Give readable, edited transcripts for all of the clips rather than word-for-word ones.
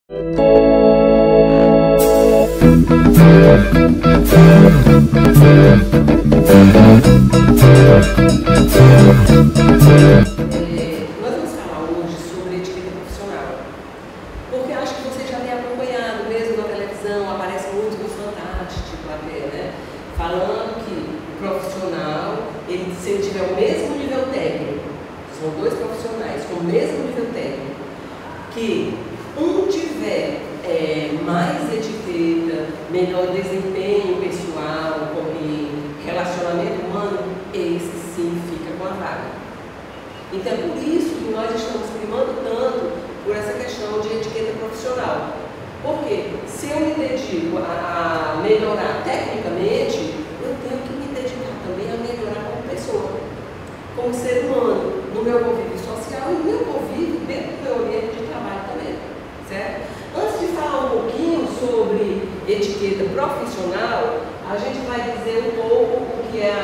vamos falar hoje sobre etiqueta profissional, porque acho que você já tem acompanhado mesmo na televisão, aparece muito no Fantástico até, né? Falando que o profissional, se ele tiver o mesmo nível técnico, são dois profissionais com o mesmo nível técnico, que um tiver mais etiqueta, melhor desempenho pessoal, e relacionamento humano, esse sim fica com a vaga. Então é por isso que nós estamos primando tanto por essa questão de etiqueta profissional. Porque se eu me dedico a melhorar tecnicamente, eu tenho que me dedicar também a melhorar como pessoa, como ser humano, no meu convívio social e no meu convívio dentro do meu ambiente de trabalho também, certo? Antes de falar um pouquinho sobre etiqueta profissional, a gente vai dizer um pouco o que é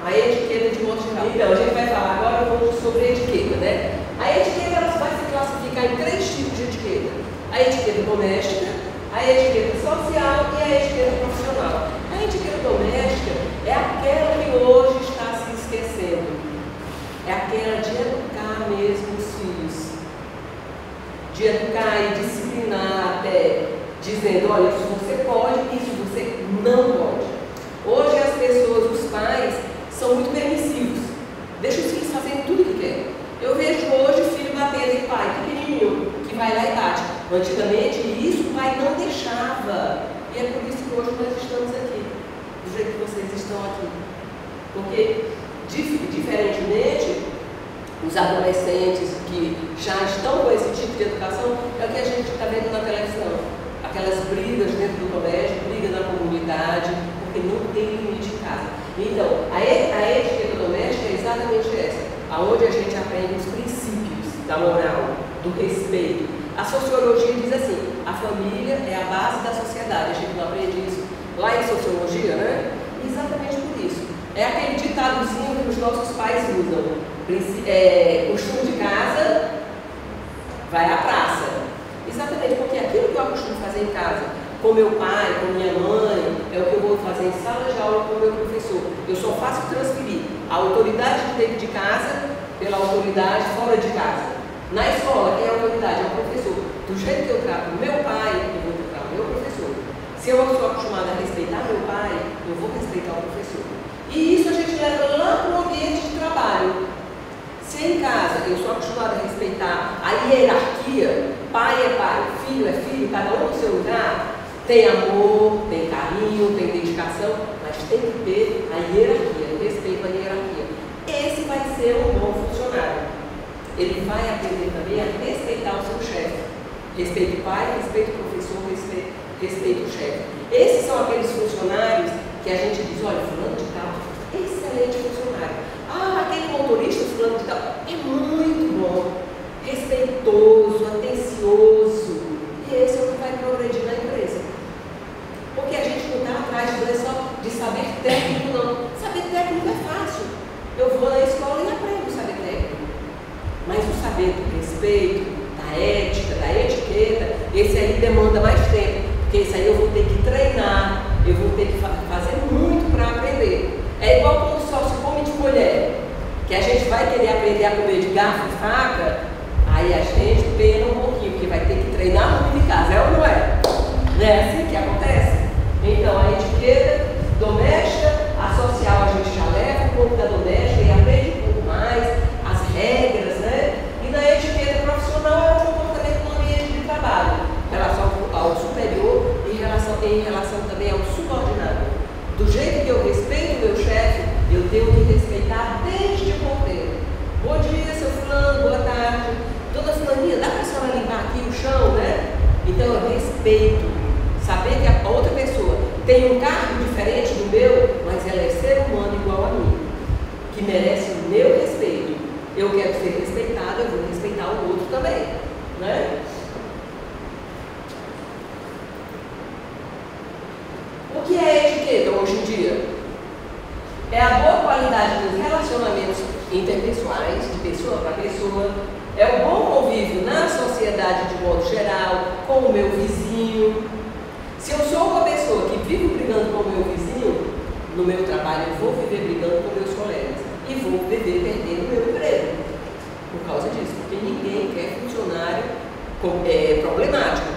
a etiqueta de modo geral. Então, a gente vai falar agora um pouco sobre etiqueta, né? A etiqueta ela vai se classificar em 3 tipos de etiqueta: a etiqueta doméstica, a etiqueta social e a etiqueta profissional. A etiqueta doméstica é aquela que hoje está se esquecendo. É aquela de educar mesmo os filhos, de educar e disciplinar até, dizendo, olha, isso você pode, isso você não pode. Hoje as pessoas, os pais, são muito permissivos, deixam os filhos fazerem tudo o que querem. Eu vejo hoje o filho batendo em pai, pequenininho, que vai lá e bate. Antigamente isso o pai não deixava, e é por isso que hoje nós estamos aqui, do jeito que vocês estão aqui. Porque, diferentemente, os adolescentes que já estão com esse tipo de educação, é o que a gente está vendo na televisão. Aquelas brigas dentro do colégio, briga na comunidade, porque não tem limite em casa. Então, a etiqueta doméstica é exatamente essa, aonde a gente aprende os princípios da moral, do respeito. A sociologia diz assim, a família é a base da sociedade. A gente não aprende isso lá em sociologia, né? Exatamente por isso. É aquele ditadozinho que os nossos pais usam. Costume de casa, vai à praça. Exatamente, porque aquilo que eu costumo fazer em casa, com meu pai, com minha mãe, é o que eu vou fazer em sala de aula com o meu professor. Eu só faço transferir a autoridade de dentro de casa pela autoridade fora de casa. Na escola, quem é a autoridade? É o professor. Do jeito que eu trato o meu pai, eu vou tratar o meu professor. Se eu sou acostumada a respeitar meu pai, eu vou respeitar o professor. E isso a gente leva lá para o ambiente de trabalho. Se em casa eu sou acostumada a respeitar a hierarquia, pai é pai, filho é filho, cada um no seu lugar, tem amor, tem carinho, tem dedicação, mas tem que ter a hierarquia, respeito à hierarquia. Esse vai ser um bom funcionário. Ele vai aprender também a respeitar o seu chefe. Respeita o pai, respeita o professor, respeita o chefe. Esses são aqueles funcionários que a gente diz, olha, fulano de tal, excelente funcionário. Ah, aquele motorista fulano de tal, é muito bom, respeitoso, atencioso. E esse é o que vai progredir na empresa. Porque a gente não está atrás de saber técnico, não. Saber técnico é fácil. Eu vou na escola e aprendo saber técnico. Mas o saber do respeito, da ética, da etiqueta, esse aí demanda mais tempo. Porque esse aí eu vou ter que treinar, eu vou ter que fazer muito para aprender. É igual quando só se come de colher, que a gente vai querer aprender a comer de garfo e faca, aí a gente pena um pouquinho, porque vai ter que treinar muito em casa, é ou não é? Não é assim que acontece? Então, a etiqueta doméstica, a social a gente já leva um pouco da doméstica e aprende um pouco mais, as regras, né? E na etiqueta profissional é o comportamento no ambiente de trabalho, em relação ao superior e em relação também ao subordinado. Do jeito que eu respeito o meu chefe, eu tenho que respeitar desde o ponteiro. Bom dia, seu fulano, boa tarde. Dona fulaninha, dá para a senhora limpar aqui o chão, né? Então eu respeito. Saber que a outra pessoa tem um cargo diferente do meu, mas ela é ser humano igual a mim, que merece o meu respeito. Eu quero ser respeitada, eu vou respeitar o outro também, né? O que é etiqueta hoje em dia? É a boa qualidade dos relacionamentos interpessoais, de pessoa para pessoa, É o bom convívio na sociedade de modo geral, com o meu vizinho. Se eu sou uma pessoa que vive brigando com o meu vizinho, no meu trabalho eu vou viver brigando com meus colegas e vou viver perdendo o meu emprego por causa disso, porque ninguém quer funcionário problemático,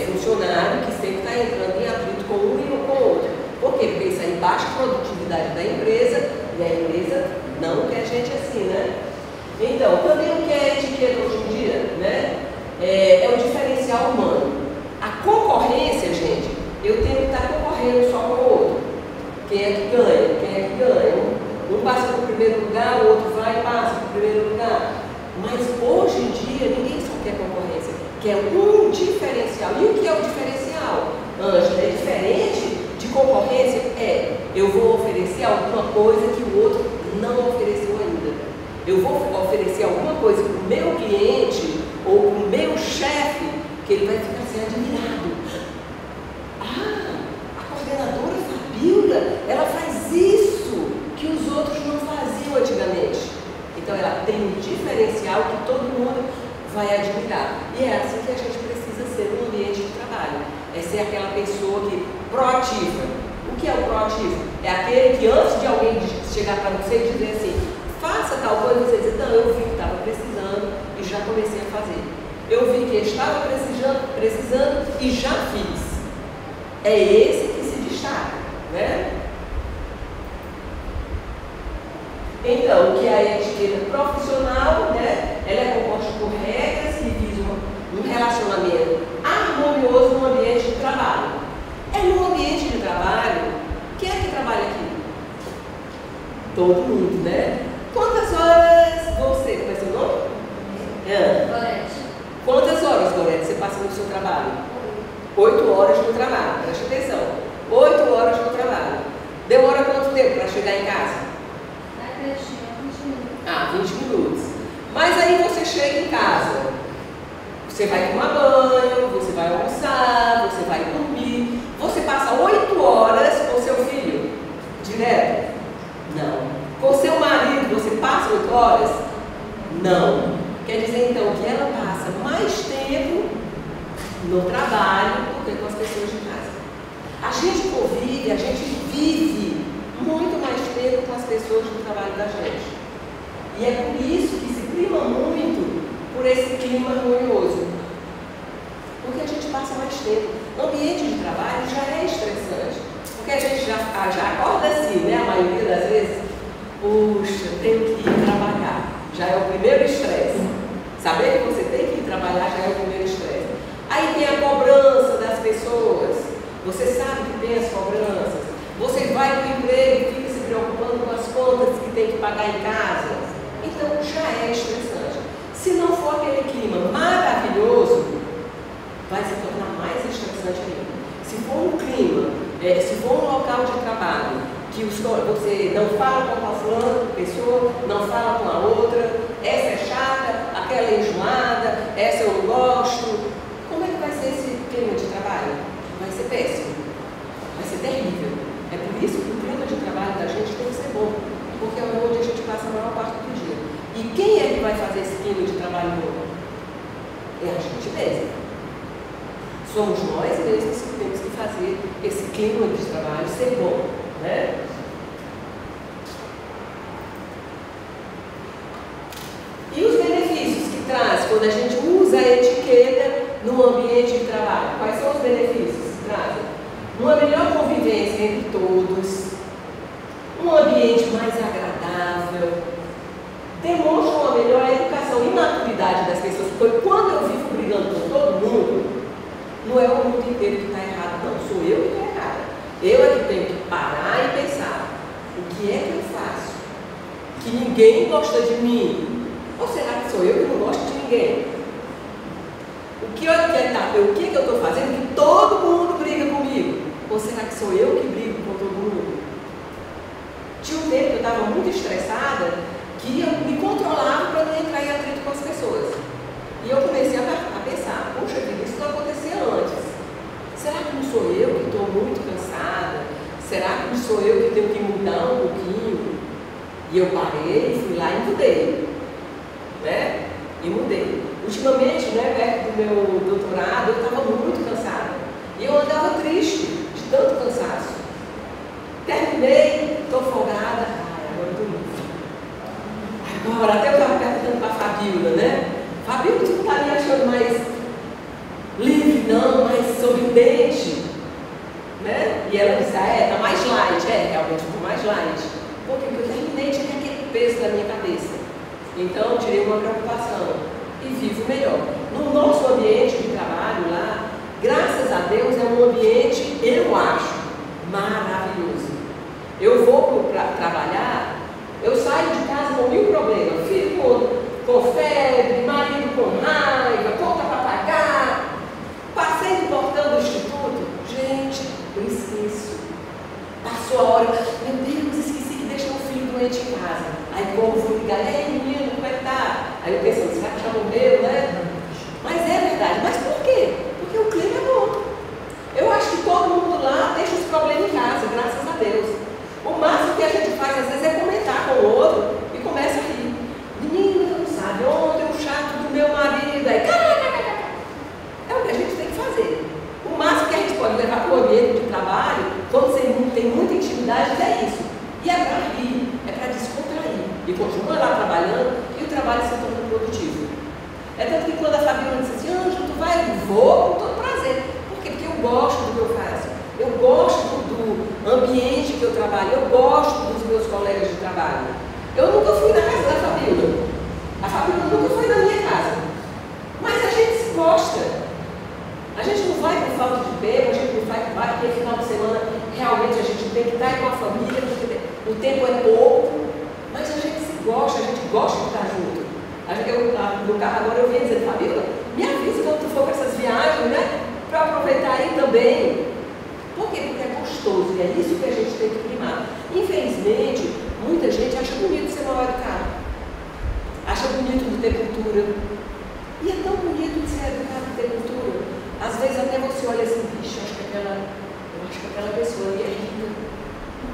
funcionário que sempre está entrando em atrito com um e com o outro. Por quê? Porque isso aí baixa a produtividade da empresa e a empresa não quer gente assim, né? Então, também o que é etiqueta hoje em dia, né? É o diferencial humano. A concorrência, gente, eu tenho que estar concorrendo só com o outro. Quem é que ganha? Quem é que ganha? Um passa para o primeiro lugar, o outro vai e passa para o primeiro lugar. Mas hoje em dia ninguém só quer concorrência, quer um diferencial. E o que é o diferencial? Ângela, é diferente de concorrência? Eu vou oferecer alguma coisa que o outro não ofereceu ainda. Eu vou oferecer alguma coisa para o meu cliente ou para o meu chefe que ele vai ficar assim admirado. A coordenadora Fabíola, ela faz isso que os outros não faziam antigamente. Então ela tem um diferencial que todo mundo vai admirar. E é assim que a gente precisa ser no ambiente de trabalho. É ser aquela pessoa que proativa. O que é o proativo? É aquele que antes de alguém chegar para você e dizer assim, faça tal coisa, você diz, não, eu vi que estava precisando e já comecei a fazer. Eu vi que estava precisando e já fiz. É esse que se destaca, né? Então, o que é a etiqueta profissional, né? Ela é composta por regras que visam um relacionamento harmonioso no ambiente de trabalho. É no ambiente de trabalho, quem é que trabalha aqui? Todo mundo, né? Quantas horas você, como é seu nome? Gorete. Quantas horas, Gorete, você passa no seu trabalho? 8 horas no trabalho, preste atenção. 8 horas no trabalho. Demora quanto tempo para chegar em casa? 20 minutos. Mas aí você chega em casa, você vai tomar banho, você vai almoçar, você vai dormir, você passa 8 horas com seu filho, direto? Não. Com seu marido, você passa 8 horas? Não. Quer dizer então que ela passa mais tempo no trabalho do que com as pessoas de casa. A gente convive, a gente vive muito mais tempo com as pessoas do trabalho da gente. E é por isso que se prima muito por esse clima harmonioso. Porque a gente passa mais tempo. O ambiente de trabalho já é estressante. Porque a gente já acorda assim, né? A maioria das vezes, puxa, tenho que ir trabalhar. Já é o primeiro estresse. Saber que você tem que ir trabalhar já é o primeiro estresse. Aí tem a cobrança das pessoas. Você sabe que tem as cobranças. Você vai para o emprego e fica se preocupando com as contas que tem que pagar em casa. Então já é estressante. Se não for aquele clima maravilhoso, vai se tornar mais estressante ainda. Se for um clima, se for um local de trabalho, que você não fala com a fulana, pessoa, não fala com a outra, essa é chata, aquela é enjoada, essa eu não gosto. Como é que vai ser esse clima de trabalho? Vai ser péssimo. Vai ser terrível. É por isso que o clima de trabalho da gente tem que ser bom, porque é onde a gente passa a maior parte do dia. E quem é que vai fazer esse clima de trabalho bom? É a gente mesmo. Somos nós mesmos que temos que fazer esse clima de trabalho ser bom, né? E os benefícios que traz quando a gente usa a etiqueta no ambiente de trabalho? Quais são os benefícios que trazem? Uma melhor convivência entre todos, um ambiente mais agradável, demonstra uma melhor educação e maturidade das pessoas, porque quando eu vivo brigando com todo mundo, não é o mundo inteiro que está errado, não, sou eu que estou errada. Eu é que tenho que parar e pensar, o que é que eu faço? Que ninguém gosta de mim? Ou será que sou eu que não gosto de ninguém? O que eu estou fazendo que todo mundo briga comigo? Ou será que sou eu que brigo com todo mundo? Tinha um tempo que eu estava muito estressada, que eu me controlava para não entrar em atrito com as pessoas. E eu comecei a pensar, puxa vida, isso não acontecia antes. Será que não sou eu que estou muito cansada? Será que não sou eu que tenho que mudar um pouquinho? E eu parei, fui lá e mudei. Né? E É tanto que quando a Fabiola disse assim, Ângelo, tu vai? Eu vou com todo prazer. Por quê? Porque eu gosto do que eu faço. Eu gosto do ambiente que eu trabalho. Eu gosto dos meus colegas de trabalho. Eu nunca fui na casa da Fabiola. A Fabiola nunca foi na minha casa. Mas a gente se gosta. A gente não vai por falta de tempo, a gente não vai porque final de semana realmente a gente tem que estar com a família, porque o tempo é pouco, mas a gente se gosta, a gente gosta de estar junto. No carro agora eu vinha dizer, Fabiola, me avisa quando tu for para essas viagens, né? Para aproveitar aí também. Por quê? Porque é gostoso e é isso que a gente tem que primar. Infelizmente, muita gente acha bonito ser mal educado. Acha bonito de ter cultura. E é tão bonito de ser educado e ter cultura. Às vezes até você olha assim, bicho, eu acho que aquela pessoa ali é rica.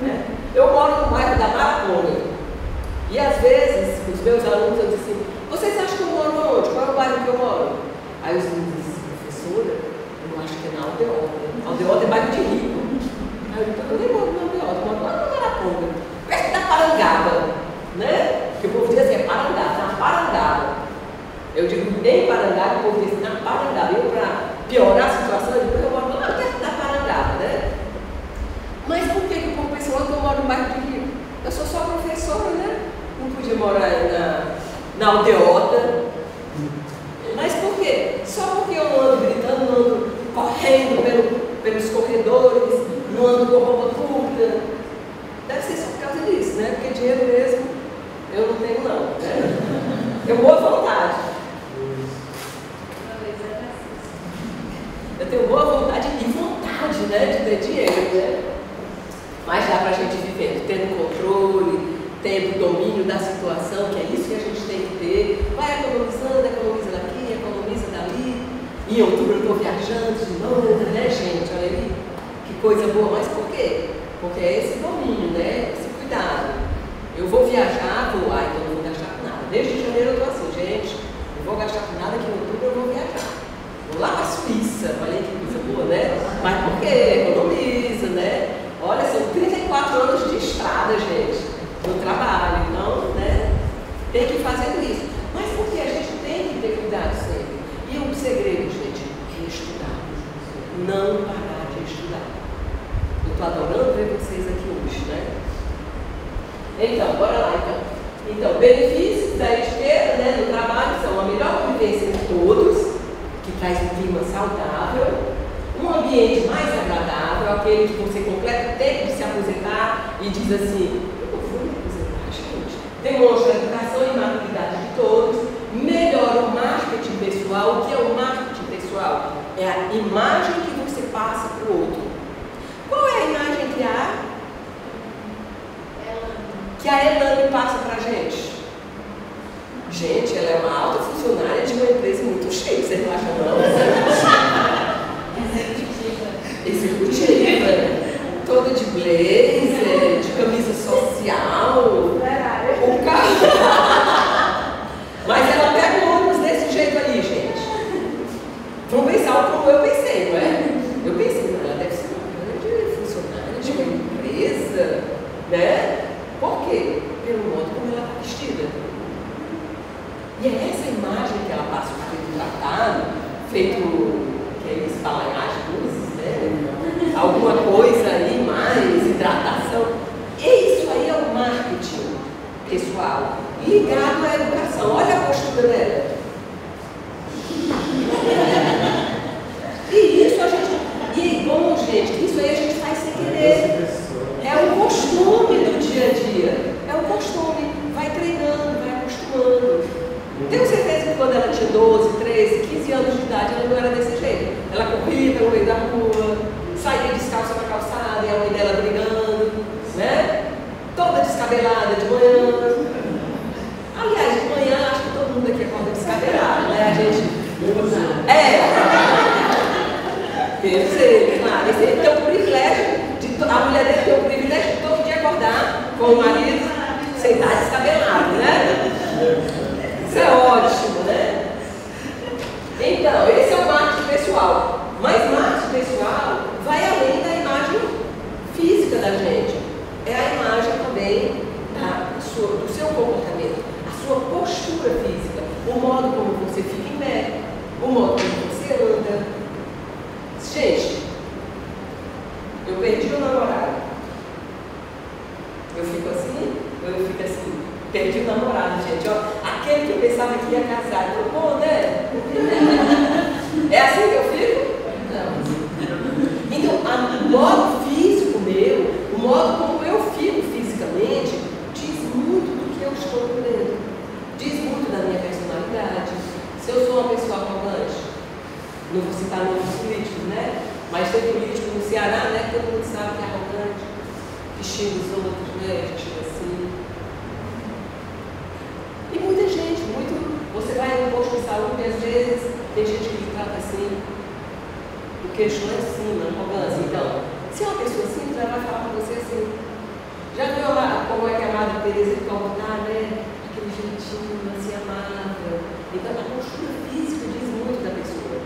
Né? Eu moro no bairro da Marapona. E às vezes, os meus alunos dizem assim, vocês acham que eu moro onde? Qual é o bairro que eu moro? Aí os alunos dizem, professora, eu acho que é na Aldeota. Aldeota é bairro de rico. Aí eu digo, eu nem moro na Aldeota, eu moro lá na Marapona. Perto da Parangaba, né? Que o povo diz assim, é Parangaba, na Parangaba. Eu digo, nem Parangaba, o povo diz, na Parangaba. Eu, para piorar a situação, eu digo, eu moro lá perto da Parangaba, né? Mas por que o povo pensa que eu moro no bairro de rico? Eu sou só professora, né? Não podia morar na Aldeota. Mas por quê? Só porque eu não ando gritando, não ando correndo pelos corredores, não ando com roupa curta. Deve ser só por causa disso, né? Porque dinheiro mesmo eu não tenho, não. Né? Eu boa vontade. Eu tenho boa vontade e vontade, né, de ter dinheiro, né? Mas dá pra gente viver tendo controle, tendo domínio da situação, que é isso que a gente tem que ter. Vai economizando, economiza daqui, economiza dali. Em outubro eu estou viajando de novo, né, gente? Olha aí, que coisa boa. Mas por quê? Porque é esse domínio, né? Esse cuidado. Eu vou viajar, então eu não vou gastar com nada. Desde janeiro eu estou assim, gente, não vou gastar com nada, que em outubro eu vou viajar. Vou lá para a Suíça, olha aí que coisa boa, né? Mas por quê? Economiza, né? Olha, são 34 anos de estrada, gente, no trabalho, então, né? Tem que ir fazendo isso. Mas porque a gente tem que ter cuidado sempre. E um segredo, gente, é estudar. Não parar de estudar. Eu estou adorando ver vocês aqui hoje, né? Então, bora lá, então. Então, benefícios da etiqueta, né, no trabalho são a melhor convivência de todos, que traz um clima saudável, um ambiente mais agradável, aquele que você completa o tempo de se aposentar e diz assim, eu não vou me aposentar, gente. Demonstra a educação e maturidade de todos, melhora o marketing pessoal. O que é o marketing pessoal? É a imagem que você passa para o outro. Qual é a imagem que a Elane passa para a gente? Gente, ela é uma alta funcionária de uma empresa muito chique, você não acha não? Executiva, toda de blazer, de camisa social, o carro. Mas ela pega o ônibus desse jeito ali, gente. Vamos pensar como eu pensei, não é? Eu pensei, ela deve ser uma grande funcionária de uma empresa, né? Por quê? Pelo modo como ela está vestida. E é essa imagem que ela passa o cabelo tratado, feito, que é isso, falar em luzes, né? Alguma coisa ali, mais hidratação. E isso aí é o marketing pessoal, ligado à educação. Olha a postura dela. E isso a gente. E é bom, gente, isso aí a gente faz sem querer. É um costume do dia a dia. É um costume. Vai treinando, vai acostumando. Tenho certeza que quando ela tinha 12, 13, 15 anos de idade, ela não era desse jeito. Ela corria pelo meio da rua, saía descalça na calçada e a mãe dela brigando, né? Toda descabelada de manhã. Aliás, de manhã acho que todo mundo aqui acorda descabelado, né? A gente. Quer dizer, claro, ele tem o privilégio, a mulher dele tem o privilégio de todo dia acordar com o marido sem estar descabelado, né? Isso é ótimo, né? Então, esse é o marketing pessoal. Mas marketing pessoal vai além da imagem física da gente. É a imagem também do seu comportamento, a sua postura física, o modo como você fica em citar nomes políticos, né? Mas tem político no Ceará, né? Todo mundo sabe que é arrogante, que xinga os outros, né? Que xinga assim. E muita gente, você vai no posto de saúde e às vezes tem gente que trata assim, o queixo lá em cima, arrogância. Então, se é uma pessoa assim, ela vai falar para você assim. Já viu como é que a Madre Teresa de Calcutá, né? Aquele jeitinho, assim, amável. Então, a postura física diz muito da pessoa.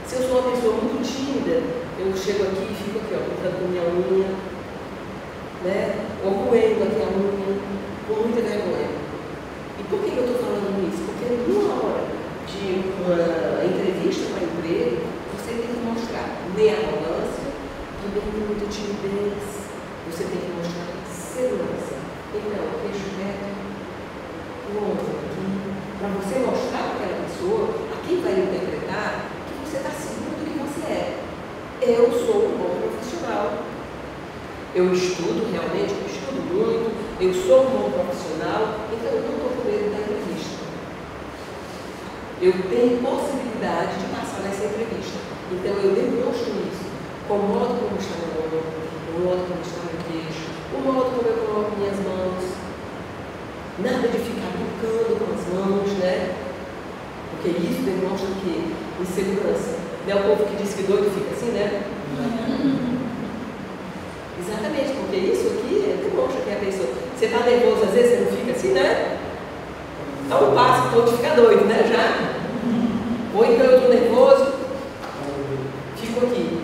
Se eu sou uma pessoa muito tímida, eu chego aqui e fico aqui, ó, pintando com minha unha, né? Ou roendo aqui a unha, com muita vergonha. E por que eu estou falando isso? Porque numa hora de uma entrevista para emprego, você tem que mostrar nem arrogância, também muita timidez. Você tem que mostrar segurança. Então, queixo reto, o ombro aqui, para você mostrar para aquela pessoa, a quem vai interpretar, que você está seguro do que você é. Eu sou um bom profissional. Eu estudo realmente, eu estudo muito, eu sou um bom profissional, então eu não estou com medo da entrevista. Eu tenho possibilidade de passar nessa entrevista. Então eu demonstro isso, com o modo como está meu ombro, o modo como está meu queixo, o modo como eu coloco minhas mãos. Nada de ficar brincando com as mãos, né? Porque isso demonstra que insegurança. Não é o povo que diz que doido fica assim, né? Exatamente, porque isso aqui demonstra que a pessoa. Você está nervoso, às vezes você não fica assim, né? Dá um passo todo de ficar doido, né? Já? Ou então eu estou nervoso, fico aqui.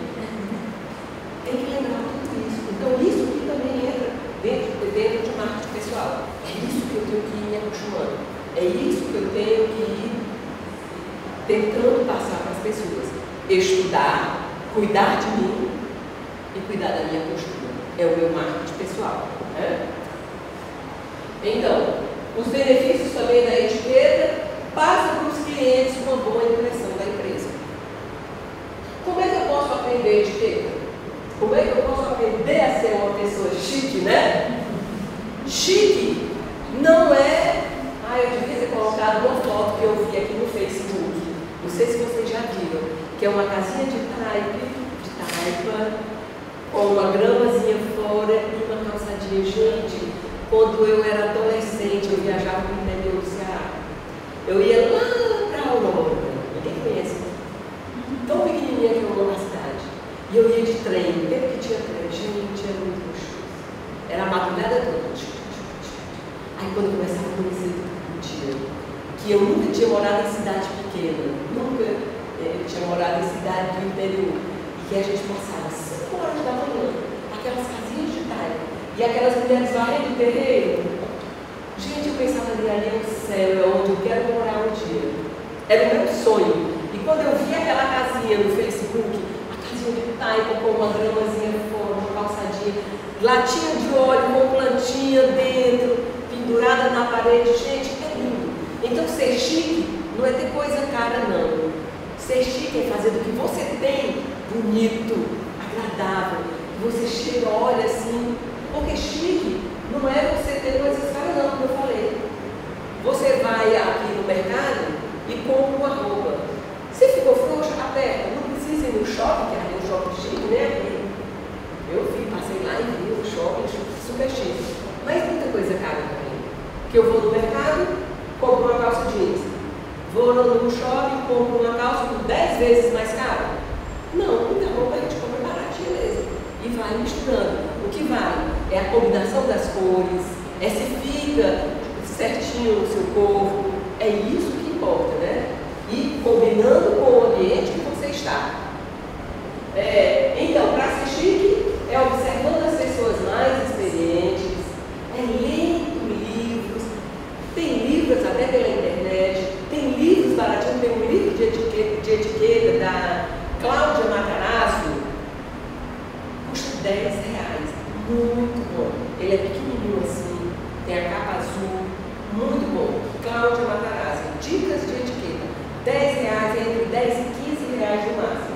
Tem que lembrar tudo isso. Então isso aqui também entra dentro de marketing pessoal. É isso que eu tenho que ir me acostumando. É isso que eu tenho que ir tentando passar para as pessoas. Estudar, cuidar de mim e cuidar da minha postura. É o meu marketing pessoal. Né? Então, os benefícios também da etiqueta passam para os clientes uma boa impressão da empresa. Como é que eu posso aprender etiqueta? Como é que eu posso aprender a ser uma pessoa chique, né? Chique não é... eu devia ter colocado uma foto que eu vi aqui no Facebook. Não sei se vocês já viram. Que é uma casinha de taipa, com uma gramazinha fora e uma calçadinha. Gente, quando eu era adolescente, eu viajava para o interior do Ceará. Eu ia lá para a Aurora. Ninguém conhece. Tão pequenininha que eu moro na cidade. E eu ia de trem. O tempo que tinha trem, gente, era muito gostoso. Era a madrugada toda. Aí quando eu começava a conhecer o dia, que eu nunca tinha morado em cidade pequena, nunca tinha morado em cidade do interior, e que a gente passava 5 horas da manhã, aquelas casinhas de taipa, e aquelas mulheres varrendo o terreiro. Gente, eu pensava ali é o céu, é onde eu quero morar um dia. Era o meu sonho. E quando eu vi aquela casinha no Facebook, a casinha de taipa com uma gramazinha fora, uma calçadinha, latinha de óleo com plantinha dentro, pendurada na parede, gente, é lindo. Então ser chique não é ter coisa cara, não. Ser chique é fazer do que você tem bonito, agradável. Você chega, olha assim, porque chique não é você ter coisas caras, não, como eu falei. Você vai aqui no mercado e compra uma roupa. Se ficou frouxa, aperta. Não precisa ir no shopping, que é um shopping chique, né? Eu passei lá e vi um shopping super chique. Mas muita coisa cara também. Que eu vou no mercado, compro uma calça jeans. Vou no shopping, compro uma calça por 10 vezes mais cara. Não, muita roupa a gente compra baratinha mesmo. E vai misturando. O que vale é a combinação das cores, é se fica certinho no seu corpo. É isso que importa, né? E combinando com o ambiente que você está. Então, para ser chique, é observando as pessoas mais experientes, é lendo livros, tem livros até pela internet, tem livros baratinhos, tem um livro de etiqueta da Cláudia Matarazzo, custa R$10, muito bom. Ele é pequenininho assim, tem a capa azul, muito bom. Cláudia Matarazzo, dicas de etiqueta, R$10, entre 10 e 15 reais no máximo.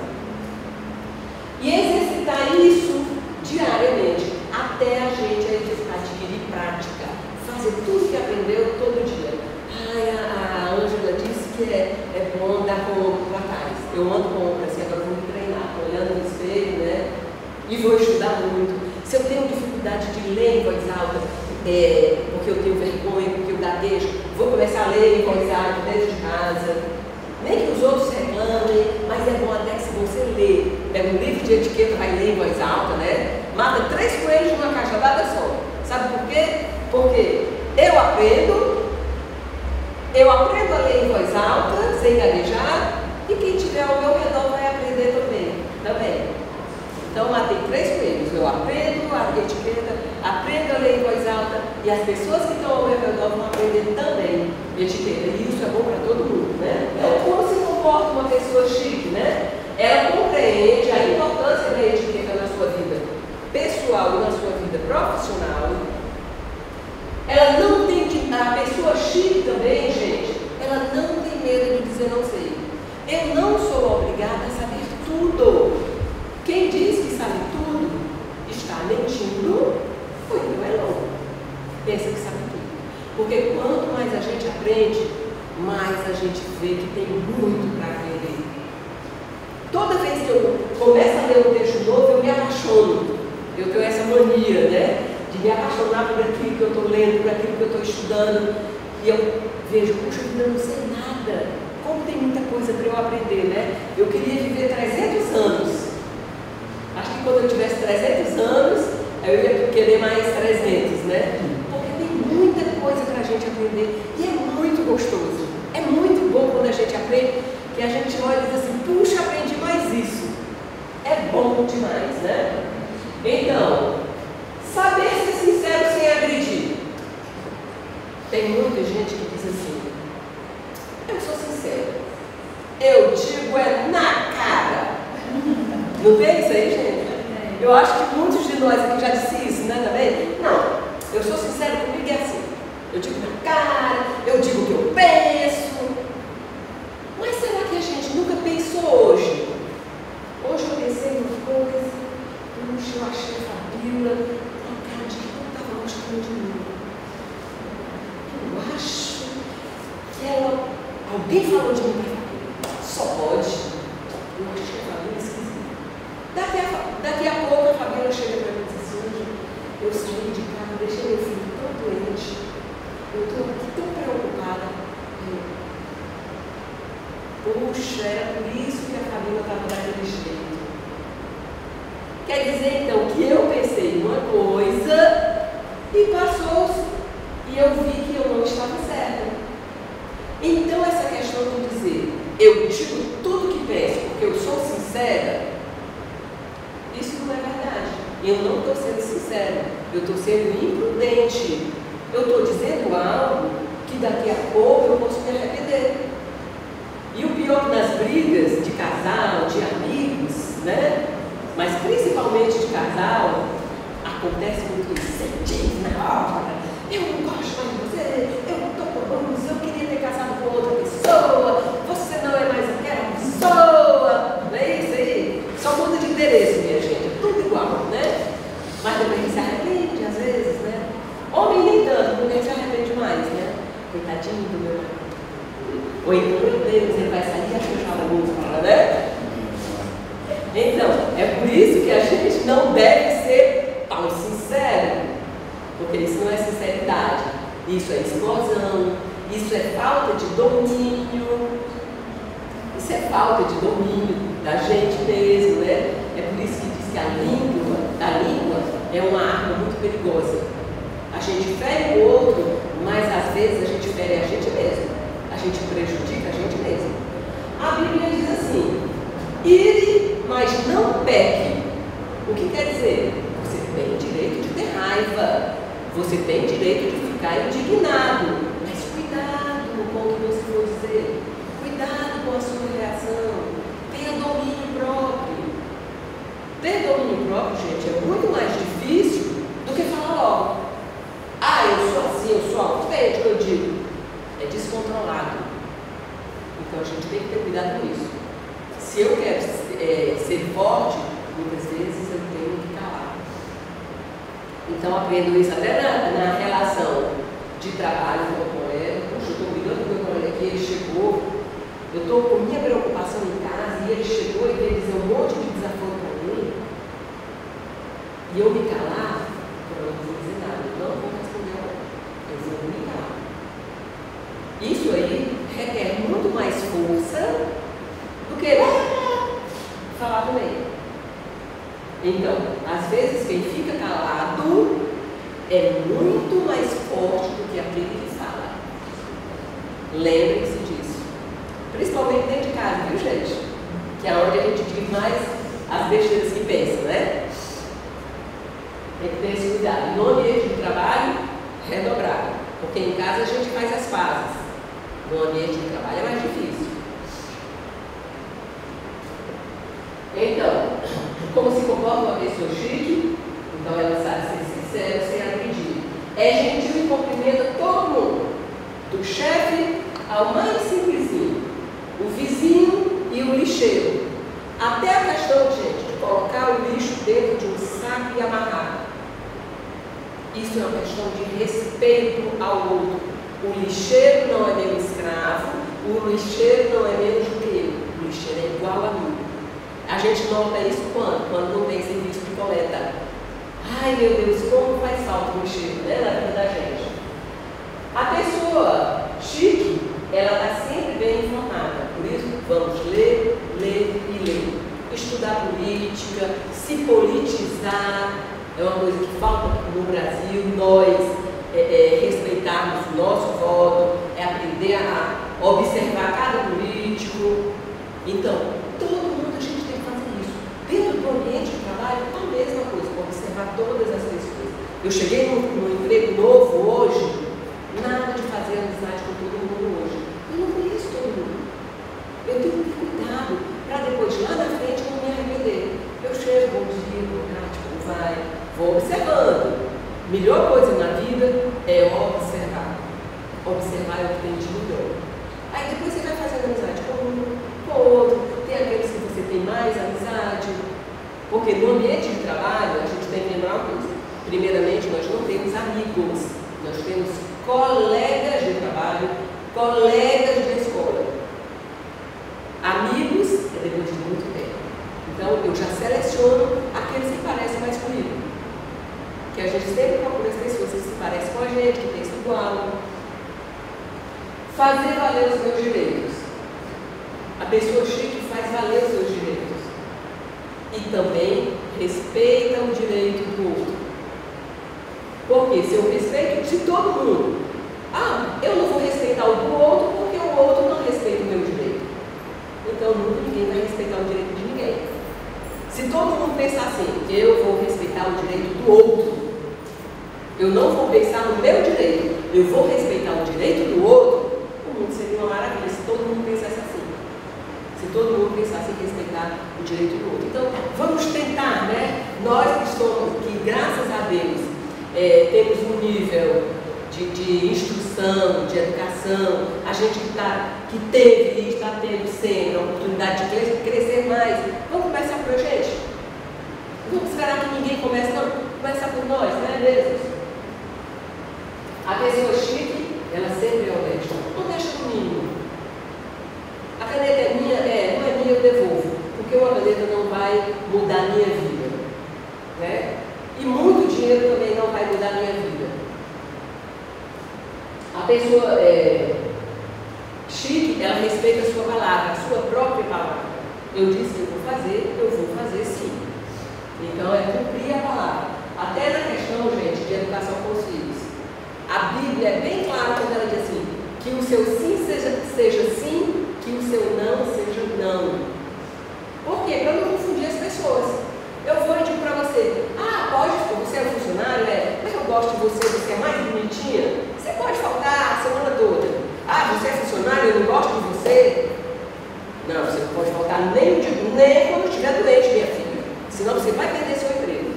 E exercitar isso diariamente, até a gente adquirir prática, fazer tudo que aprendeu todo dia. A Ângela disse que é bom andar com o ombro para trás. Eu ando com o ombro assim, agora vou estudar muito. Se eu tenho dificuldade de ler em voz alta, porque eu tenho vergonha, porque eu gaguejo, vou começar a ler em voz alta dentro de casa. Nem que os outros reclamem, mas é bom até que se você ler, pega um livro de etiqueta, vai ler em voz alta, né? Mata 3 coelhos numa cajadada só. Sabe por quê? Porque eu aprendo a ler em voz alta, sem gaguejar, e quem estiver ao meu redor vai aprender também. Então, matei 3 coelhos. Eu aprendo a etiqueta, aprendo a ler em voz alta, e as pessoas que estão ao meu redor vão aprender também etiqueta. E isso é bom para todo mundo, né? Então, como se comporta uma pessoa chique, né? Ela compreende a importância da etiqueta na sua vida pessoal e na sua vida profissional. Ela não tem a pessoa chique também, gente, ela não tem medo de dizer não sei. Eu não sou obrigada a saber tudo. Quem diz que sabe tudo está mentindo, ou então é louco. Pensa que sabe tudo. Porque quanto mais a gente aprende, mais a gente vê que tem muito para aprender. Toda vez que eu começo a ler um texto novo, eu me apaixono. Eu tenho essa mania, né? De me apaixonar por aquilo que eu estou lendo, por aquilo que eu estou estudando. E eu vejo, puxa, eu não sei nada. Como tem muita coisa para eu aprender, né? Eu queria viver 300 anos. Acho que quando eu tivesse 300 anos, eu ia querer mais 300, né? Porque tem muita coisa para a gente aprender. E é muito gostoso. É muito bom quando a gente aprende, que a gente olha e diz assim, puxa, aprendi mais isso. É bom demais, né? Então, saber ser sincero sem agredir. Tem muita gente que diz assim, eu sou sincero. Eu digo na cara. Não tem isso aí, gente? Eu acho que muitos de nós aqui já disse isso, né, também? Não, eu sou sincero comigo e é assim. Eu digo na cara, eu digo o que eu penso. Mas será que a gente nunca pensou hoje? Hoje eu pensei uma coisa, puxa, eu achei a Fabíola, uma cara de que não estava gostando de mim. Eu acho que alguém falou de mim para a Fabíola. Só pode. Eu achei a Fabíola esquisita. Daqui a pouco a Fabíola chega para mim e diz assim, eu saí de casa, deixei meu filho tão doente, eu estou aqui tão preocupada. Puxa, era por isso que a Fabíola estava daquele jeito. Quer dizer então que eu pensei uma coisa e passou-se, e eu vi que eu não estava certa. Então essa questão de dizer, eu digo tudo que penso porque eu sou sincera, isso não é verdade. Eu não estou sendo sincera, eu estou sendo imprudente. Eu estou dizendo algo que daqui a pouco eu posso me arrepender. E o pior das brigas de casal, de amigos, né? Mas principalmente de casal, acontece muito isso, na hora. Eu não gosto mais de você, eu não estou com você, eu queria ter casado com outra pessoa, você não é mais aquela pessoa. Não é isso aí? Só muda de interesse, minha gente, é tudo igual, né? Mas também se arrepende às vezes, né? Homem nem tanto, mulher se arrepende mais, né? Coitadinho do meu marido. Ou então, meu Deus, ele vai sair e achar o mundo fala, né? Então, é por isso que a gente não deve ser tão sincero, porque isso não é sinceridade, isso é explosão, isso é falta de domínio, isso é falta de domínio da gente mesmo, né? É por isso que diz que a língua é uma arma muito perigosa. A gente fere o outro, mas às vezes a gente fere a gente mesmo. A gente prejudica a gente mesmo. A Bíblia diz assim, ire, mas não peque. O que quer dizer? Você tem direito de ter raiva, você tem direito de ficar indignado, mas cuidado com o que você for dizer, cuidado com a sua reação, tenha domínio próprio. Ter domínio próprio, gente, é muito mais difícil do que falar logo. Ah, eu sou assim, eu sou autêntico, eu digo. É descontrolado. Então a gente tem que ter cuidado com isso. Se eu quero ser forte, muitas vezes eu tenho que calar. Então aprendo isso até na relação de trabalho com o colega. Puxa, eu estou brigando com o meu colega aqui, ele chegou, eu estou com minha preocupação em casa e ele chegou e veio dizer um monte de desaforo para mim. E eu me calar, eu não vou dizer nada, eu não vou responder a ela. Eu vou me calar. Isso aí requer muito mais força do que falar também. Então, às vezes, quem fica calado é muito mais forte do que aquele que fala. Lembrem-se disso. Principalmente dentro de casa, viu, gente? Que é onde a gente diz mais as besteiras que pensa, né? Tem que ter esse cuidado. No ambiente de trabalho, redobrar. Porque em casa a gente faz as pazes. No ambiente de trabalho é mais difícil. Então, como se comporta uma pessoa chique? Então ela sabe ser sincera, sem agredir. É gentil e cumprimenta todo mundo. Do chefe ao mais simplesinho. O vizinho e o lixeiro. Até a questão, gente, de colocar o lixo dentro de um saco e amarrar. Isso é uma questão de respeito ao outro. O lixeiro não é meu escravo, o lixeiro não é menos do que eu. O lixeiro é igual a mim. A gente nota isso quando? Quando não tem serviço de coleta. Ai, meu Deus, como faz falta o lixeiro, né, na vida da gente. A pessoa chique, ela está sempre bem informada. Por isso, vamos ler, ler e ler. Estudar política, se politizar, é uma coisa que falta no Brasil. Nós respeitarmos o nosso voto, é aprender a observar cada político. Então, todo mundo a gente tem que fazer isso. Dentro do ambiente de trabalho, a mesma coisa, observar todas as pessoas. Eu cheguei no emprego novo hoje, nada de fazer amizade com todo mundo hoje. Eu não conheço todo mundo. Eu tenho que ter cuidado para depois, lá na frente, não me arrepender. Eu chego, bom dia, boa tarde, como vai? Vou observando. Melhor coisa na vida é observar. Observar é o que tem de melhor. Aí depois você vai fazendo amizade com um, com outro. Tem aqueles que você tem mais amizade. Porque no ambiente de trabalho, a gente tem que lembrar uma coisa. Primeiramente, nós não temos amigos. Nós temos colegas de trabalho, colegas de escola. Amigos é depois de muito tempo. Então, eu já seleciono aqueles que parecem mais comigo. Que a gente sempre procura as pessoas que se parecem com a gente, que pensam igual. Fazer valer os meus direitos. A pessoa chique faz valer os seus direitos. E também respeita o direito do outro. Porque se eu respeito de todo mundo, eu não vou respeitar o do outro porque o outro não respeita o meu direito. Então nunca ninguém vai respeitar o direito de ninguém. Se todo mundo pensar assim, eu vou respeitar o direito do outro, eu não vou pensar no meu direito, eu vou respeitar o direito do outro, o mundo seria uma maravilha se todo mundo pensasse assim. Se todo mundo pensasse em respeitar o direito do outro. Então, vamos tentar, né? Nós que graças a Deus, temos um nível de instrução, de educação, a gente que teve e está tendo sempre a oportunidade de crescer mais, vamos começar por a gente? Vamos esperar que ninguém comece, não, começar por nós, né, mesmo? A pessoa chique, ela sempre é honesta, não deixa no mínimo. A caneta é minha? Não é minha, eu devolvo, porque uma caneta não vai mudar a minha vida, né? E muito dinheiro também não vai mudar a minha vida. A pessoa chique, ela respeita a sua palavra, a sua própria palavra. Eu disse que eu vou fazer sim. Então é cumprir a palavra. Até na questão, gente, de educação com os filhos. A Bíblia é bem clara quando ela diz assim, que o seu sim seja sim, que o seu não seja não. Por quê? Para não confundir as pessoas. Eu vou e digo para você, você é funcionário, mas eu gosto de você é mais bonitinha. Você pode faltar a semana toda. Você é funcionário, eu não gosto de você. Não, você não pode faltar nem quando estiver doente, minha filha. Senão você vai perder seu emprego.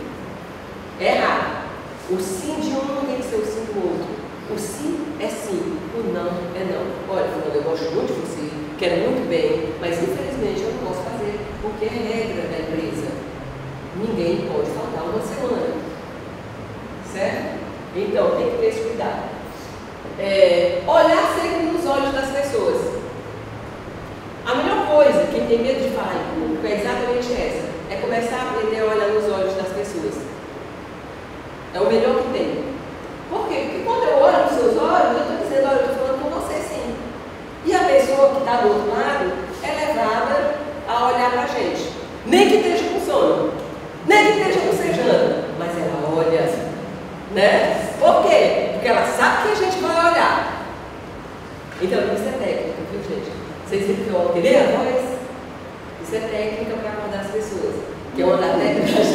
É errado. O sim de um não tem que ser o sim do outro. O sim é sim, o não é não. Olha, Fernanda, eu gosto muito de você, quero muito bem, mas infelizmente eu não posso fazer, porque é regra da empresa. Ninguém pode faltar uma semana. Certo? Então, tem que ter esse cuidado. Olhar sempre nos olhos das pessoas. A melhor coisa, quem tem medo de falar em público, é exatamente essa. É começar a aprender a olhar nos olhos das pessoas. É o melhor que tem. Por quê? Porque quando eu olho nos seus olhos, eu estou dizendo, olha, eu estou falando com você sim. E a pessoa que está do outro lado é levada a olhar para a gente. Nem que esteja com sono, nem que esteja bocejando, mas ela olha, né? Por quê? Porque ela sabe que a gente vai olhar. Então, isso é técnica, viu, gente? Vocês viram que eu alterei a voz? Isso é técnica para acordar as pessoas. Que é uma das técnicas.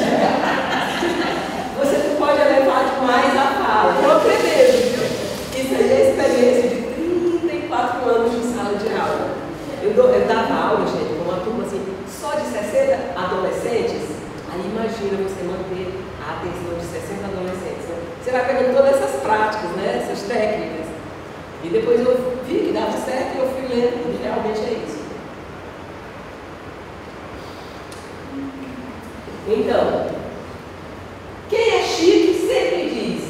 Você não pode elevar demais a fala. Não primeiro, viu? Isso aí é a experiência de 34 anos de sala de aula. Eu dava aula, gente, com uma turma assim, só de 60 adolescentes. Aí imagina você manter a atenção de 60 adolescentes. Né? Você vai pegando todas essas práticas, né? Essas técnicas. E depois eu vi que dava certo e eu fui lendo e realmente é isso. Então, quem é chique sempre diz,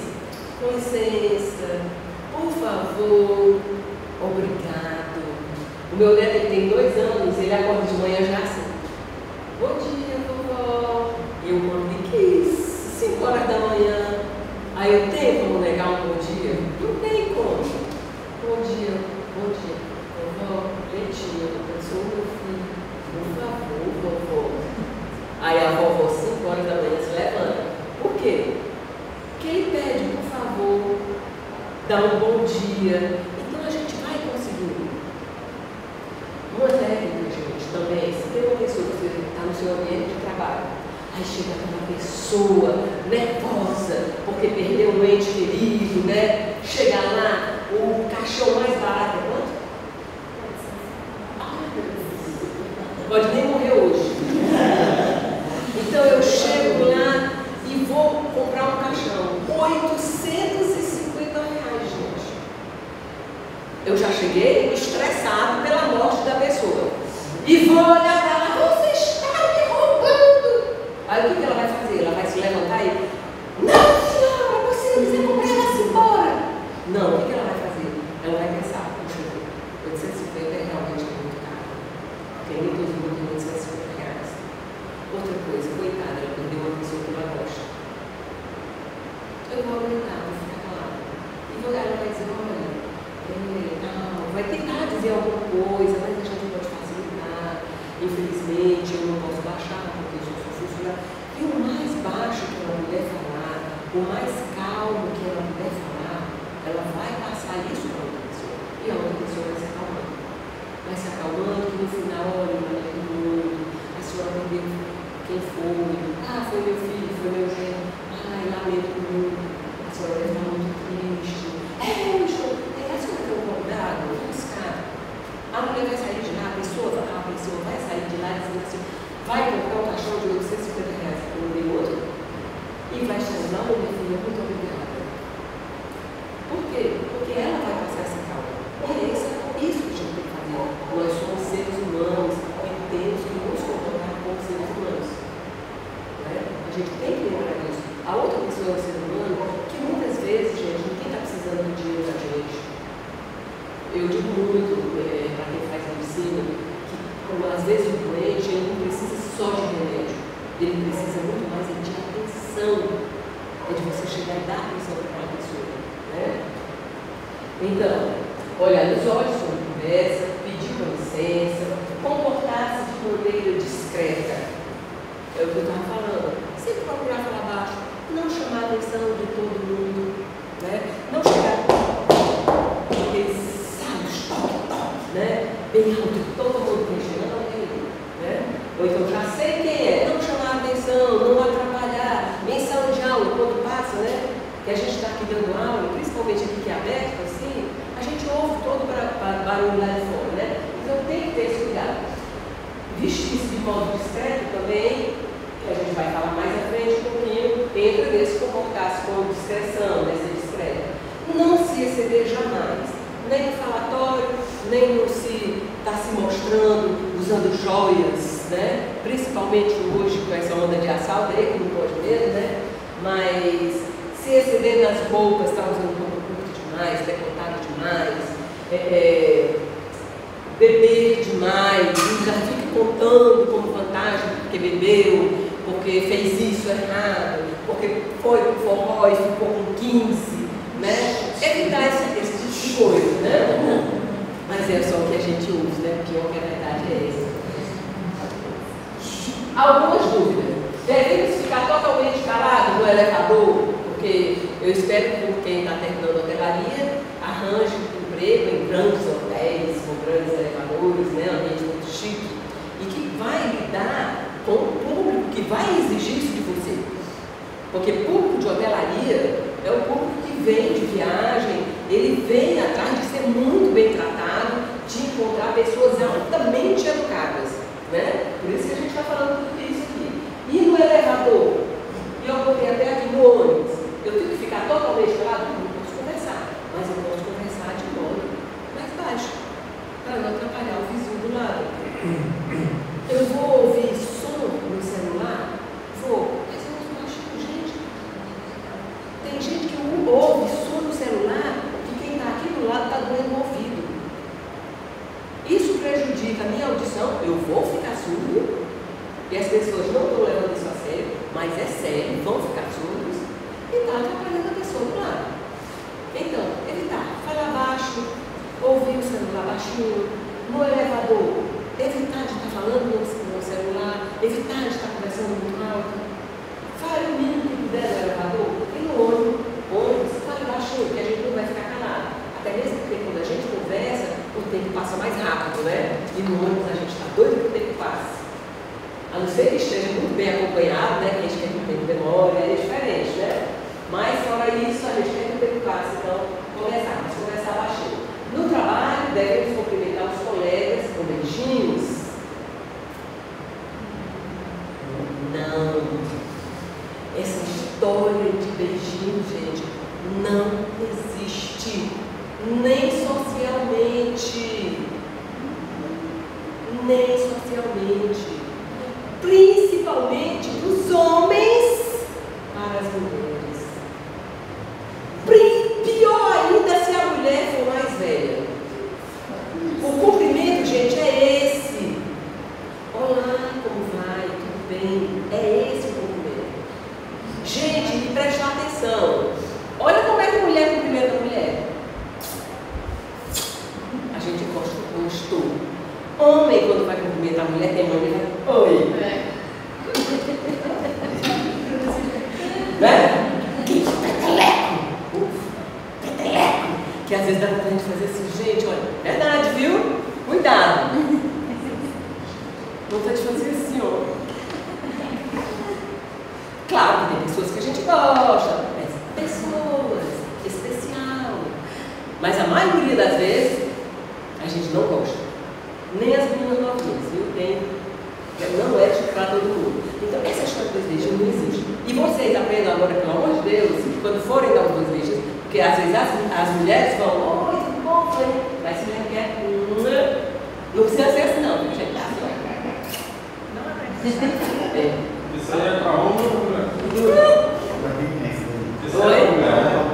com licença, por favor, obrigado. O meu neto ele tem 2 anos, ele acorda de manhã já assim. Bom dia, vovó. Eu quando que 5 horas da manhã. Aí eu tenho como negar um bom dia? Não tem como. Bom dia, vovó, Letinha, eu sou meu filho, por favor, vovó. Aí a vovó, 5 horas da manhã, se levanta. Por quê? Porque ele pede, por favor, dá um bom dia. Então a gente vai conseguir. Uma técnica, gente, também, se tem uma pessoa que está no seu ambiente de trabalho, aí chega aquela pessoa nervosa, porque perdeu um ente querido, né? Chega lá, o caixão mais barato é quanto? Pode nem morrer hoje. Então eu chego lá e vou comprar um caixão. R$850, gente. Eu já cheguei estressado pela morte da pessoa. E vou olhar para ela, você está me roubando. Aí o que ela vai fazer? Ela vai se levantar e... Não, senhora, você não quiser comprar, ela se embora. Não, o que ela vai fazer? Ela vai pensar, puxa, 850 é realmente muito caro. Porque nem todo mundo tem 850 reais. Outra coisa, coitada, ela perdeu uma pessoa que ela gosta. Eu vou aguentar, vou ficar calada. E ela vai dizer, olha, vai tentar dizer alguma coisa, mas a gente não pode facilitar. Infelizmente, eu não posso baixar, porque eu sou funcionário. E o mais baixo que ela puder falar, o mais calmo que ela puder falar, ela vai passar isso para outra pessoa. E a outra pessoa vai se acalmando. Vai se acalmando, que no final, olha, a senhora perdeu quem foi. Ah, foi meu filho, foi meu genro. Ai, lamento muito. A senhora deve estar muito triste. A senhora tem um convidado? Vamos buscar. A mulher vai sair de lá, a pessoa vai sair de lá dizendo assim, vai comprar um caixão de 850 reais para um outro e vai sair lá, minha filha, muito obrigada. Por quê? Porque ela vai passar essa calma. E é isso que a gente tem que fazer. Nós somos seres humanos e temos que nos comportar como seres humanos. Né? A gente tem que lembrar disso. A outra pessoa é um ser humano que muitas vezes, gente, ninguém está precisando do dinheiro da gente. Eu digo muito para quem faz medicina que às vezes o doente ele não precisa só de remédio, ele precisa muito mais de atenção, de você chegar e dar atenção para aquela pessoa. Né? Então, olhar nos olhos quando conversa, pedir com licença, comportar-se de maneira discreta. É o que eu estava falando. Sempre procurar falar baixo, não chamar a atenção de todo mundo, né? Não chegar aqueles sábios toque, né? Bem alto, todo mundo tem chegando alguém, né? Ou então já sei quem é, não chamar a atenção, não atrapalhar, nem sala de aula, quando passa, né? Que a gente está aqui dando aula, principalmente aqui que é aberto, assim, a gente ouve todo barulho lá de fora, né? Então tem que ter esse cuidado. Vestir-se de modo discreto também, que a gente vai falar mais à frente um pouquinho, entra nesse comportar-se com discreção, ser discreto. Não se exceder jamais, nem no falatório, nem no se estar se mostrando, usando joias, né? Principalmente hoje com essa onda de assalto, aí que não pode mesmo, né? Mas se exceder nas roupas, está usando roupa curta demais, decotada demais, beber demais, já fica contando como vantagem porque bebeu, porque fez isso errado, porque foi pro forró e ficou com 15, né? Evitar esse tipo de coisa, né? Mas é só o que a gente usa, né? Pior que a verdade é essa. Algumas dúvidas. Devemos ficar totalmente calados no elevador? Porque eu espero que quem está terminando a hotelaria arranje um emprego em grandes hotéis, com grandes elevadores, né? Ambiente muito chique, e que vai lidar com o público que vai exigir isso de você. Porque público de hotelaria é o público que vem de viagem, ele vem atrás de ser muito bem tratado, de encontrar pessoas altamente educadas, né? Por isso que a gente está falando tudo isso aqui. E no elevador? E eu botei até aqui no ônibus. Eu tenho que ficar totalmente calado? Não posso conversar, mas eu posso conversar de modo mais baixo, para não atrapalhar o vizinho do lado. Eu vou ouvir som no celular? Vou, mas eu não baixinho, gente. Tem gente que ouve som no celular que quem está aqui do lado está doendo o ouvido. Isso prejudica a minha audição, eu vou ficar surdo, e as pessoas não estão levando isso a sério, mas é sério, vão ficar surdos, e está atrapalhando a pessoa do lado. Então, evitar falar baixo, ouvir o celular baixinho, no elevador, evitar de estar falando no celular, evitar de estar conversando muito alto. Fale o mínimo que puder no elevador, e no ônibus, fale baixinho, que a gente não vai ficar calado. Até mesmo porque quando a gente conversa, o tempo passa mais rápido, né? E no ônibus a gente está doido que o tempo passe. A não ser que esteja muito bem acompanhado, né? Que a gente quer que o tempo demore, é diferente, né? Mas fora isso, a gente quer que o tempo passe, então conversar baixinho. No trabalho, devemos cumprimentar os colegas com beijinhos? Não. Essa história de beijinho, gente, não existe. Nem socialmente. Nem socialmente. Principalmente dos homens para as mulheres. Pior ainda se a mulher for mais velha. O cumprimento, gente, é esse. Olá, como vai? Tudo bem? É esse o cumprimento. Gente, preste atenção. Olha como é que a mulher cumprimenta a mulher. A gente gosta do estou. Homem, quando vai cumprimentar a mulher, tem mania. Oi. Né? Que às vezes dá pra gente fazer assim, gente, olha, verdade, viu? Cuidado. Não pode fazer assim, ó. Claro que tem pessoas que a gente gosta, mas pessoas, especial. Mas a maioria das vezes, a gente não gosta. Nem as meninas novinhas, viu? Não é para todo mundo. Então, essa história dos beijinhos não existe. E vocês aprendam agora, pelo amor de Deus, que quando forem dar os dois beijos, porque às vezes as mulheres vão, oi, tudo bom, foi? Mas se mulher quer, não precisa ser assim, não, viu, gente? Isso aí é para homem ou para mulher? Isso Oi? é para mulher,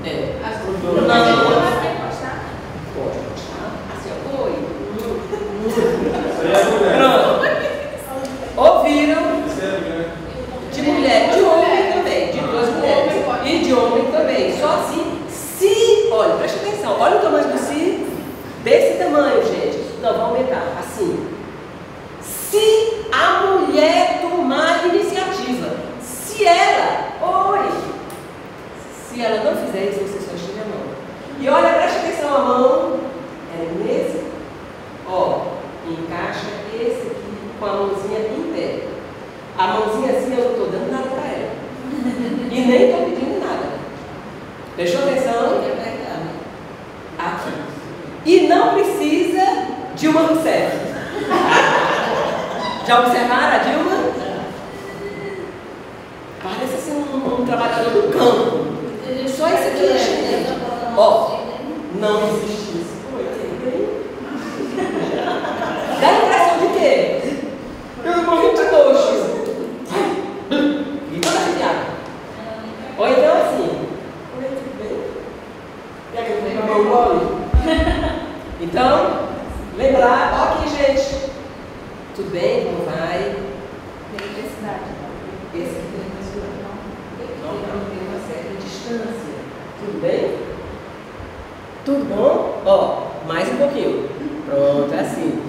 É. Pode postar. Assim, ó, oi. Isso aí é mulher. Pronto. Ouviram? Isso é mulher. De mulher, de homem também, de duas mulheres. E de homem também. Só assim, se, olha, preste atenção, olha o tamanho do se, desse tamanho, gente. Não, vai aumentar, assim. Se a mulher tomar iniciativa, se ela, oi, se ela não fizer isso, você só estende a mão. E olha, preste atenção, a mão é nesse, ó, encaixa esse aqui com a mãozinha em pé. A mãozinha assim, eu não estou dando nada para ela. E nem estou pedindo nada. Prestou atenção? Aqui. E não precisa de uma Rousseff. Já observaram a Dilma? Parece assim um trabalhador do campo. Só isso aqui, gente. Ó, não existe isso. Dá a impressão de quê? Eu morri de nojo. E toda arrepiada. Ou então assim. Oi, tudo bem? Pega a mão mole. Então, lembrar, ó aqui, gente. Tudo bem? Como vai? Esse aqui tem mais natural. Tem uma certa distância. Tudo bem? Tudo bom? Ó, mais um pouquinho. Pronto, é assim.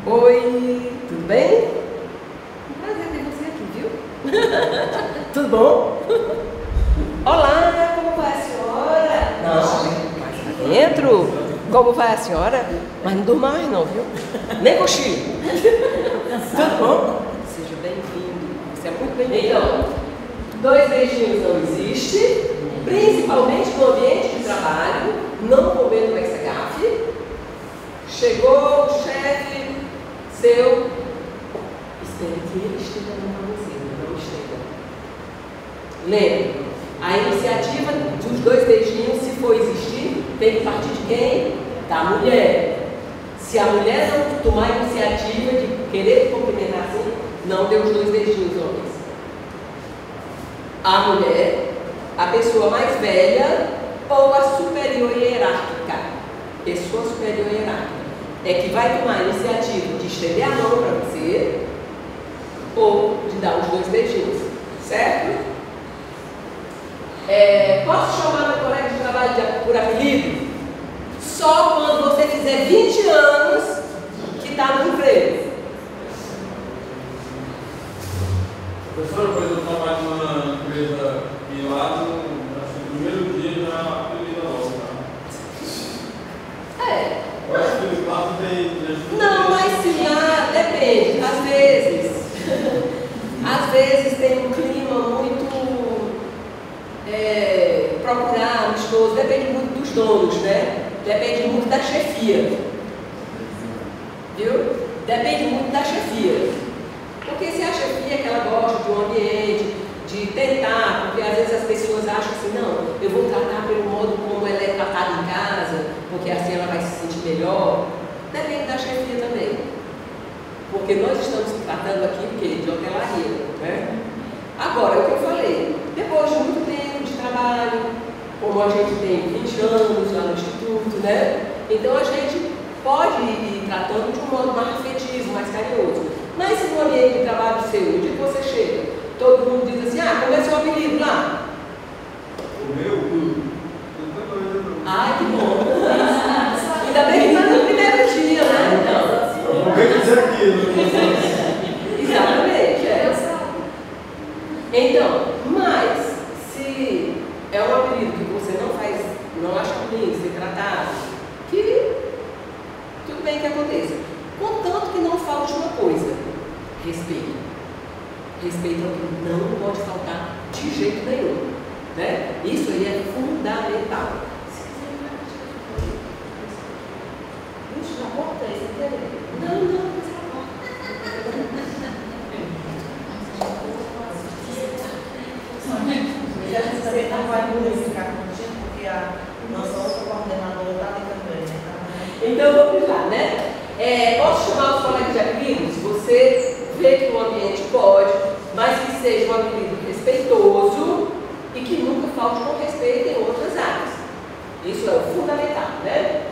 Oi, tudo bem? Prazer ter você aqui, viu? Tudo bom? Olá, como vai a senhora? Não, mais pra dentro. Como vai a senhora? Mas não durma mais não, viu? Nem cochilo. Tudo bom? Seja bem-vindo. Você é muito bem-vindo. Então, 2 beijinhos não existe, principalmente no ambiente de trabalho, não comendo ex-gafe. Chegou o chefe seu, espere que ele esteja para você, não esteja. Lembre, a iniciativa dos 2 beijinhos, se for existir, tem que partir de quem? Da mulher. Se a mulher não tomar a iniciativa de querer cumprimentar assim, não dê os 2 beijinhos, homens. A mulher, a pessoa mais velha ou a superior hierárquica, pessoa superior hierárquica, é que vai tomar a iniciativa de estender a mão para você ou de dar os 2 beijinhos, certo? Posso chamar meu colega de trabalho por apelido? Só quando você fizer 20 anos que está no emprego. Professora, por exemplo, eu trabalho numa empresa e lá no primeiro dia já apelida logo, tá? Eu acho que lá tem. Não, mas sim, depende. Às vezes tem um clima muito procurar, amistoso, depende muito dos donos, né? Depende muito da chefia. Viu? Depende muito da chefia. Porque se a chefia que ela gosta de um ambiente, de tentar, porque às vezes as pessoas acham assim, não, eu vou tratar pelo modo como ela é tratada em casa, porque assim ela vai se sentir melhor. Depende da chefia também. Porque nós estamos tratando aqui de hotelaria, né? Agora, é o que eu falei, depois de muito tempo de trabalho, como a gente tem 20 anos lá no Instituto, né? Então a gente pode ir tratando de um modo mais afetivo, mais carinhoso. Mas se no ambiente de trabalho seu, no dia que você chega, todo mundo diz assim, como é seu apelido lá? O meu? Ai, que bom! Ainda bem que está no primeiro dia, né? Então. Vou dizer aquilo. Exatamente, Então, mas se é um apelido que você não acha ruim ser tratado, que tudo bem que aconteça. Contanto que não falte uma coisa, respeito. Respeito é o que não pode faltar de jeito nenhum, né? Isso aí é fundamental. Ixi, já cortei, sem querer. Não. E a gente também não vai ficar contigo, porque a nossa outra coordenadora está ali também, né? Então vamos lá, né? Posso chamar os colegas de apelidos? Você vê que o ambiente pode, mas que seja um apelido respeitoso e que nunca falte com respeito em outras áreas. Isso é o fundamental, né?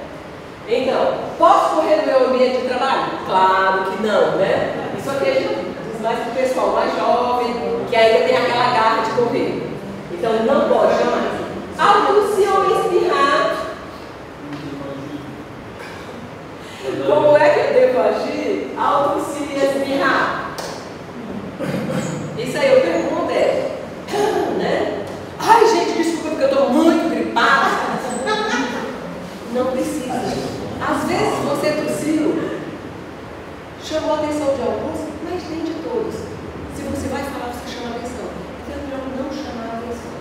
Então, posso correr no meu ambiente de trabalho? Claro que não, né? Isso aqui a gente diz mais para o pessoal mais jovem, que ainda tem aquela garra de correr. Então, não pode jamais. Ao tossir ou espirrar, como é que eu devo agir ao tossir e espirrar? Isso aí eu pergunto né? Ai, gente, desculpa porque eu estou muito gripada. Não precisa. Às vezes você tossiu, chamou a atenção de alguns, mas nem de todos. Se você vai falar, você chama a atenção. Então é melhor não chamar a atenção.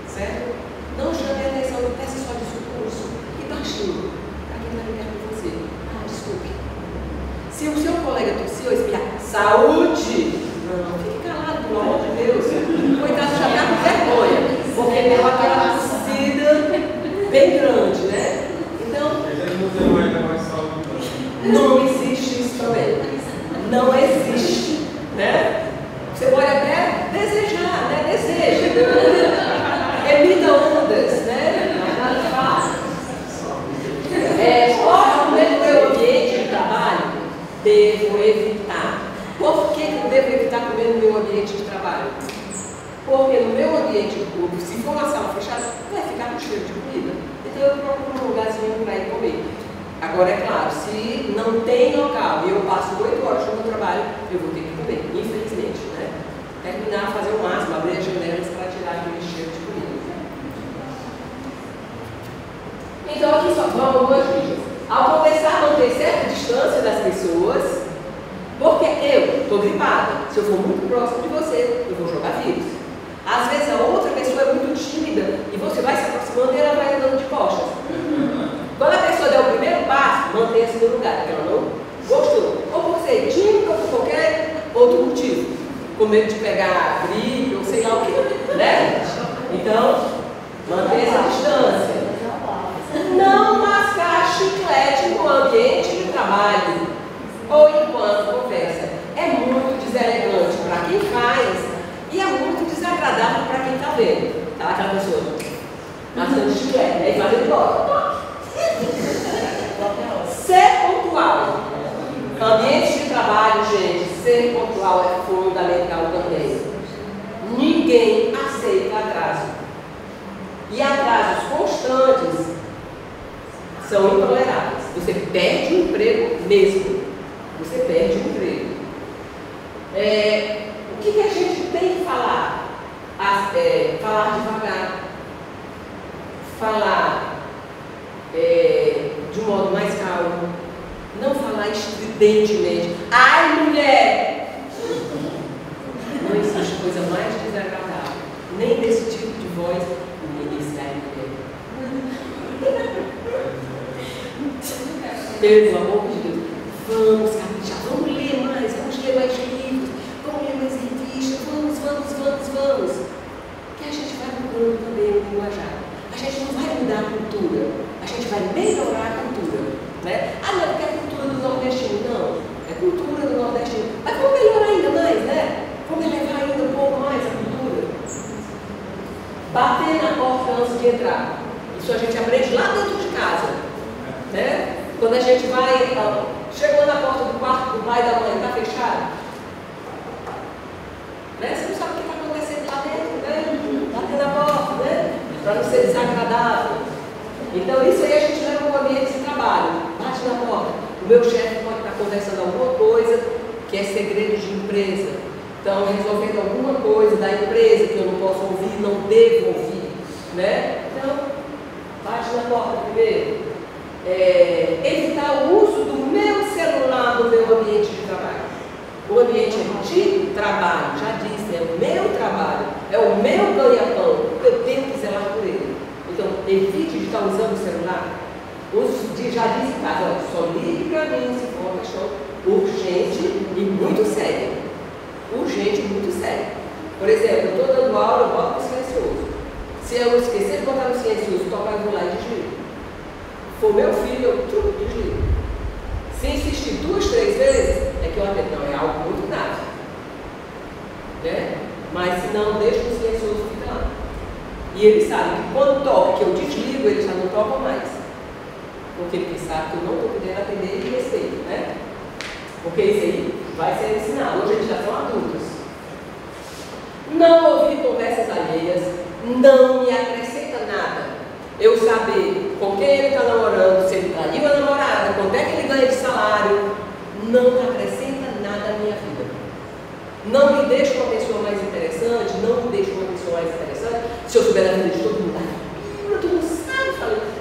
Certo? Não chame a atenção, não peça só discurso e baixinho, para quem está ligado com você. Desculpe. Se o seu colega tossiu ou espirrar, saúde! Não, fique calado, pelo amor de Deus. Coitado, já está com vergonha, porque deu aquela tossida bem grande, né? Então, não existe isso também. Não existe, né? Você pode até desejar, né? Deseja. Emita ondas, né? Pode comer no meu ambiente de trabalho? Devo evitar. Por que eu devo evitar comer no meu meu ambiente de trabalho? Porque no meu ambiente público, se for uma sala fechada, vai ficar com cheiro de comida. Então eu procuro um lugarzinho para ir comer. Agora, é claro, se não tem local e eu passo 8 horas no meu trabalho, eu vou ter que comer, infelizmente, né? Terminar, fazer o máximo, abrir as janelas para tirar aquele cheiro de comida. Então, aqui só vão algumas dicas. Ao começar a manter certa distância das pessoas, porque eu estou gripada. Se eu for muito próximo de você, eu vou jogar vírus. Às vezes a outra pessoa é muito tímida e você vai se aproximando e ela vai andando de costas. Quando a pessoa der o primeiro passo, mantenha-se no lugar, porque ela não gostou. Ou por ser tímida, ou por qualquer outro motivo. Com medo de pegar gripe, ou sei lá o que, né? Então, mantenha essa distância. Não mascar chiclete no ambiente de trabalho ou enquanto conversa. É muito deselegante para quem faz e é muito desagradável para quem está vendo. Tá aquela pessoa mascando chiclete, né? E fazendo embora. Ser pontual. Ambiente de trabalho, gente, ser pontual é fundamental também. Ninguém aceita atraso. E atrasos constantes são intoleráveis. Você perde o emprego mesmo. Você perde o emprego. O que a gente tem que falar? Falar devagar. Falar de um modo mais calmo. Não falar estridentemente. Ai, mulher! Não existe coisa mais desagradável. Nem desse tipo de voz. Pelo amor de Deus, vamos caprichar, vamos ler mais livros, vamos ler mais revistas, vamos. Que a gente vai mudando também o linguajar. A gente não vai mudar a cultura, a gente vai melhorar a cultura, né? Ah, não, porque é a cultura do nordestino, não, é cultura do nordestino. Mas vamos melhorar ainda mais, né? Vamos elevar ainda um pouco mais a cultura. Bater na porta antes de entrar. Isso a gente aprende lá dentro de casa, né? Quando a gente vai, chegou na porta do quarto do pai e da mãe, está fechado? Né? Você não sabe o que está acontecendo lá dentro, né? Bater na porta, né? Para não ser desagradável. Então isso aí a gente leva para o ambiente de trabalho. Bate na porta. O meu chefe pode estar conversando alguma coisa que é segredo de empresa. Então, resolvendo alguma coisa da empresa que eu não posso ouvir, não devo ouvir, né? Então, bate na porta primeiro. Evitar o uso do meu celular no meu ambiente de trabalho. O ambiente de trabalho, já disse, é o meu trabalho, é o meu ganha-pão, eu tenho que zelar por ele. Então, evite de estar usando o celular. Já disse em casa, só ligue para mim se for uma questão urgente e muito séria. Urgente e muito séria. Por exemplo, eu estou dando aula, eu boto no silencioso. Se eu esquecer de botar no silencioso, tocar, eu vou lá e desligo. Se for meu filho, eu desligo. Se insistir 2, 3 vezes, é que eu atendo. Não, é algo muito grave. Né? Mas se não, deixa o silencioso ficar lá. E ele sabe que quando toca, que eu desligo, ele já não toca mais. Porque ele sabe que eu não estou podendo atender e respeito, né? Porque isso aí vai ser ensinado. Hoje eles já são adultos. Não ouvir conversas alheias não me acrescenta nada. Eu saber com quem ele está namorando, se ele traiu a namorada, quanto é que ele ganha de salário, não acrescenta nada à minha vida. Não me deixa uma pessoa mais interessante, não me deixa uma pessoa mais interessante. Se eu souber da vida de todo mundo, tu não sabe,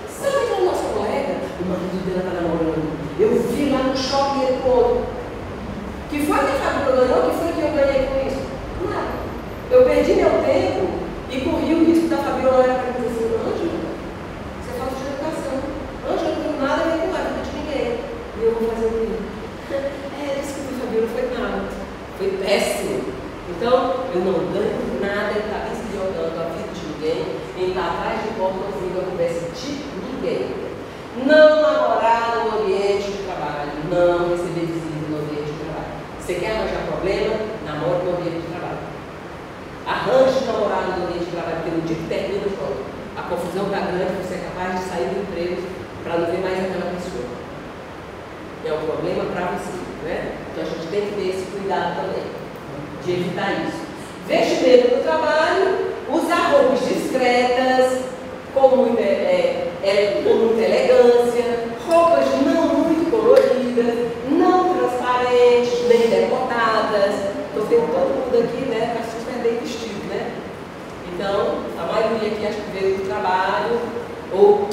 sabe que é o nosso colega? O marido dela está namorando. Eu vi lá no shopping ele conta. Que foi que a Fabiola ganhou? Que foi que eu ganhei com isso? Nada. Eu perdi meu tempo e corri o risco da Fabiola olhar para mim e dizer assim, Ângela, você é falta de educação. Ângela, não tem nada a ver com a vida de ninguém. E eu vou fazer o quê? Desculpa, Fabiola, foi nada. Foi péssimo. Então, eu não ganho nada em estar escrevendo a vida de ninguém, em estar atrás de porta ouvindo a conversa de ninguém. Não namorar no ambiente de trabalho, não receber visita no ambiente de trabalho. Você quer arranjar problema? Namore no ambiente de trabalho. Arranje namorado no ambiente de trabalho, porque no dia que termina o jogo, a confusão está grande, você é capaz de sair do emprego para não ver mais aquela pessoa. É um problema para você, né? Então a gente tem que ter esse cuidado também, de de evitar isso. Vestimento no trabalho, usar roupas discretas, com muita elegância, roupas não muito coloridas, não transparentes, nem decotadas. Estou vendo todo mundo aqui, né, está super bem vestido, né? Então, a maioria aqui acho que veio do trabalho, ou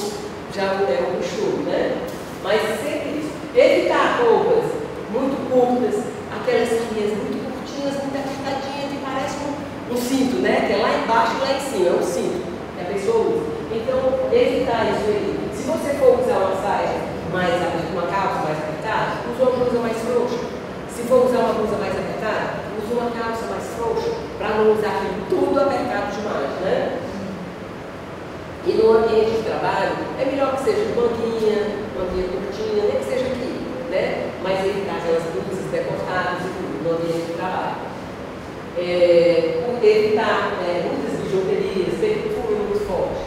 já é um costume, né? Mas sempre isso. Evitar roupas muito curtas, aquelas sainhas muito curtinhas, muito apertadinhas, que parece um cinto, né? Que é lá embaixo e lá em cima, é um cinto que a pessoa usa. Então, evitar isso aí. Se você for usar uma saia uma calça mais apertada, use uma blusa mais frouxa. Se for usar uma blusa mais apertada, use uma calça mais frouxa, para não usar aquilo tudo apertado demais, né? E no ambiente de trabalho, é melhor que seja manguinha curtinha, nem que seja aqui, né? Mas evitar aquelas blusas decotadas e tudo no ambiente de trabalho. Evitar muitas bijuterias, perfume muito forte.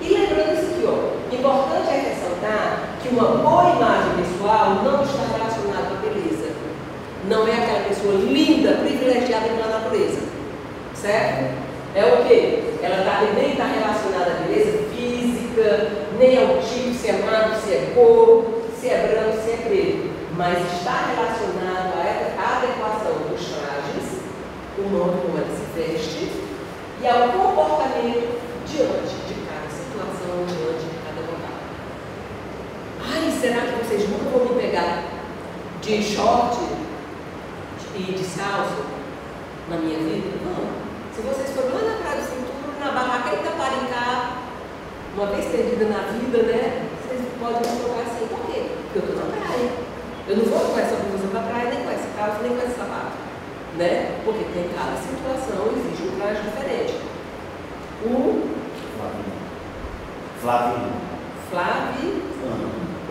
E lembrando isso aqui, ó, importante é ressaltar que uma boa imagem pessoal não está relacionada com a beleza. Não é aquela pessoa linda, privilegiada pela natureza, certo? É o quê? Ela nem está relacionada à beleza física, nem ao tipo, se é magro, se é gordo, se é branco, se é preto, mas está relacionado à adequação dos trajes, o modo como ela se veste e ao comportamento diante de cada situação, diante de cada local. Ai, será que vocês nunca vão me pegar de short e descalço na minha vida? Não. Se vocês forem lá na Praia do Cinturão, na barraca em Taparicá, uma vez perdida na vida, né? Vocês podem me colocar assim, por quê? Porque eu estou na praia. Eu não vou com essa blusa para a praia, nem com essa calça, nem com esse sapato, né? Porque tem cada situação, exige um traje diferente. O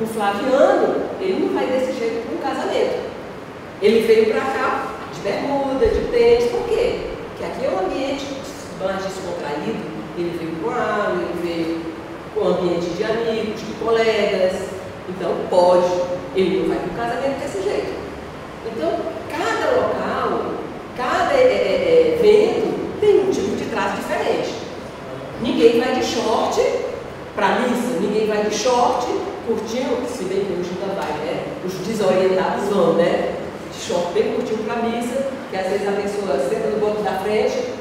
Flaviano, ele não vai desse jeito para um casamento. Ele veio para cá de bermuda, de tênis, por quê? Porque aqui é um ambiente mais descontraído. Ele veio com água, ele veio com um ambiente de amigos, de colegas. Então pode, ele não vai para o casamento desse jeito. Então, cada local, cada evento tem um tipo de traje diferente. Ninguém vai de short para a missa, ninguém vai de short curtinho, se bem que hoje ainda vai, né? Os desorientados vão, né? De short bem curtinho para a missa, que às vezes a pessoa senta no banco da frente,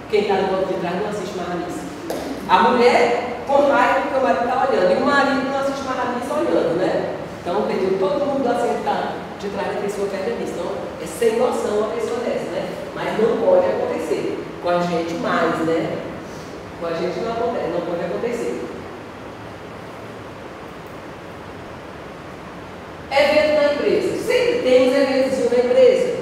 quem está no banco de trás não assiste mais a missa. A mulher com raiva porque o marido está olhando, e o marido não assiste mais a missa olhando, né? Então perdeu todo mundo assentado de trás da pessoa que é a missa. Então é sem noção uma pessoa dessa, né? Mas não pode acontecer. Com a gente mais, né? Com a gente não acontece, não pode acontecer. Evento na empresa. Sempre tem uns eventos na empresa.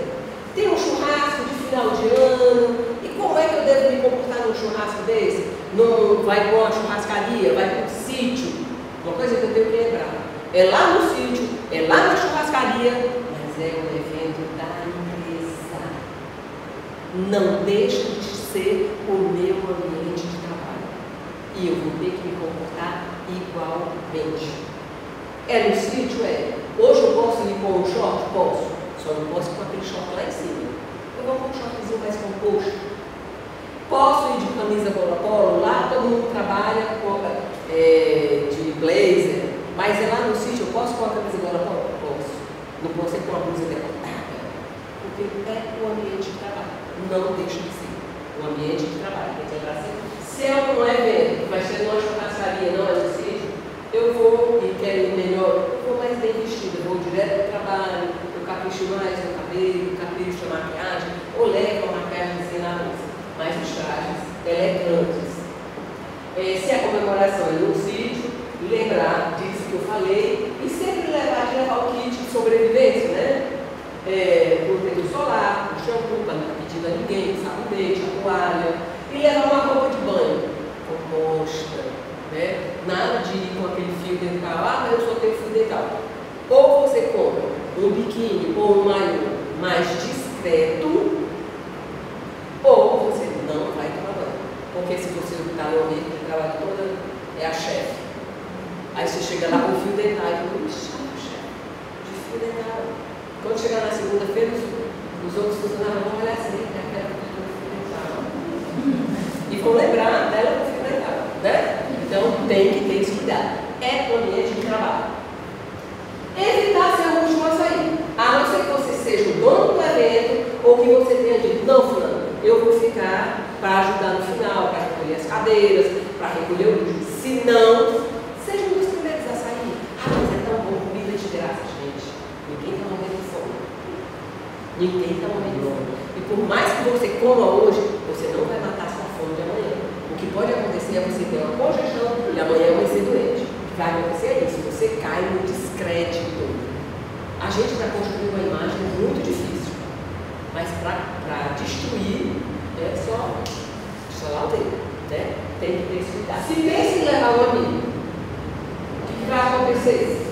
Tem um churrasco de final de ano. E como é que eu devo me comportar num churrasco desse? Não vai para uma churrascaria, vai para um sítio. Uma coisa que eu tenho que lembrar. É lá no sítio, é lá na churrascaria, mas é um evento da empresa. Não deixa de ser o meu ambiente de trabalho. E eu vou ter que me comportar igualmente. É no sítio? É. Hoje eu posso ir com um short? Posso. Só não posso ir com aquele short lá em cima. Eu vou com um shortzinho mais composto. Posso ir de camisa polo? Lá todo mundo trabalha de blazer. Mas é lá no sítio, eu posso com a camisa polo? Posso. Não posso ir com a blusa decotada. Porque é o ambiente de trabalho. Não deixa de ser o ambiente de trabalho. Tem que lembrar assim. Se é um evento que vai ser numa churrascaria, não é no sítio, eu vou e quero ir melhor, eu vou mais bem vestido, eu vou direto para o trabalho, eu capricho mais no cabelo, capricho na maquiagem, ou levo a maquiagem sem na bolsa, mas os trajes elegantes. Se a comemoração é no sítio, lembrar disso que eu falei e sempre levar o kit de sobrevivência, né? Protetor solar, o shampoo, para não estar pedindo a ninguém, sabonete, a toalha, e levar uma roupa de banho composta. Né? Nada de ir com aquele fio dental, mas eu só tenho fio dental. Ou você compra um biquíni ou um maiô mais discreto, ou você não vai tomar banho. Porque se você está no ambiente de trabalho toda, é a chefe. Aí você chega lá com o fio dental e fala, chefe, de fio dental. Quando chegar na segunda-feira, Os outros funcionários vão olhar assim, aquela e vão lembrar dela no frequentar, né? Então tem que ter esse cuidado. É o ambiente de trabalho. Evitar ser o último a sair. A não ser que você seja o dono do evento ou que você tenha dito, não, fulano, eu vou ficar para ajudar no final, para recolher as cadeiras, para recolher o lixo. Se não, seja um dos primeiros a sair. Ah, mas é tão bom, comida de graça, gente. Ninguém está morrendo de fome. Ninguém está morrendo de fome. E por mais que você coma hoje, você não vai matar sua fome de amanhã. O que pode acontecer é você ter uma congestão e amanhã vai ser doente. O que vai acontecer é isso, você cai no descrédito. A gente está construindo uma imagem muito difícil, mas para destruir é só lá o dedo, né? Tem que ter esse cuidado. Se pensa em levar um amigo, o que vai acontecer?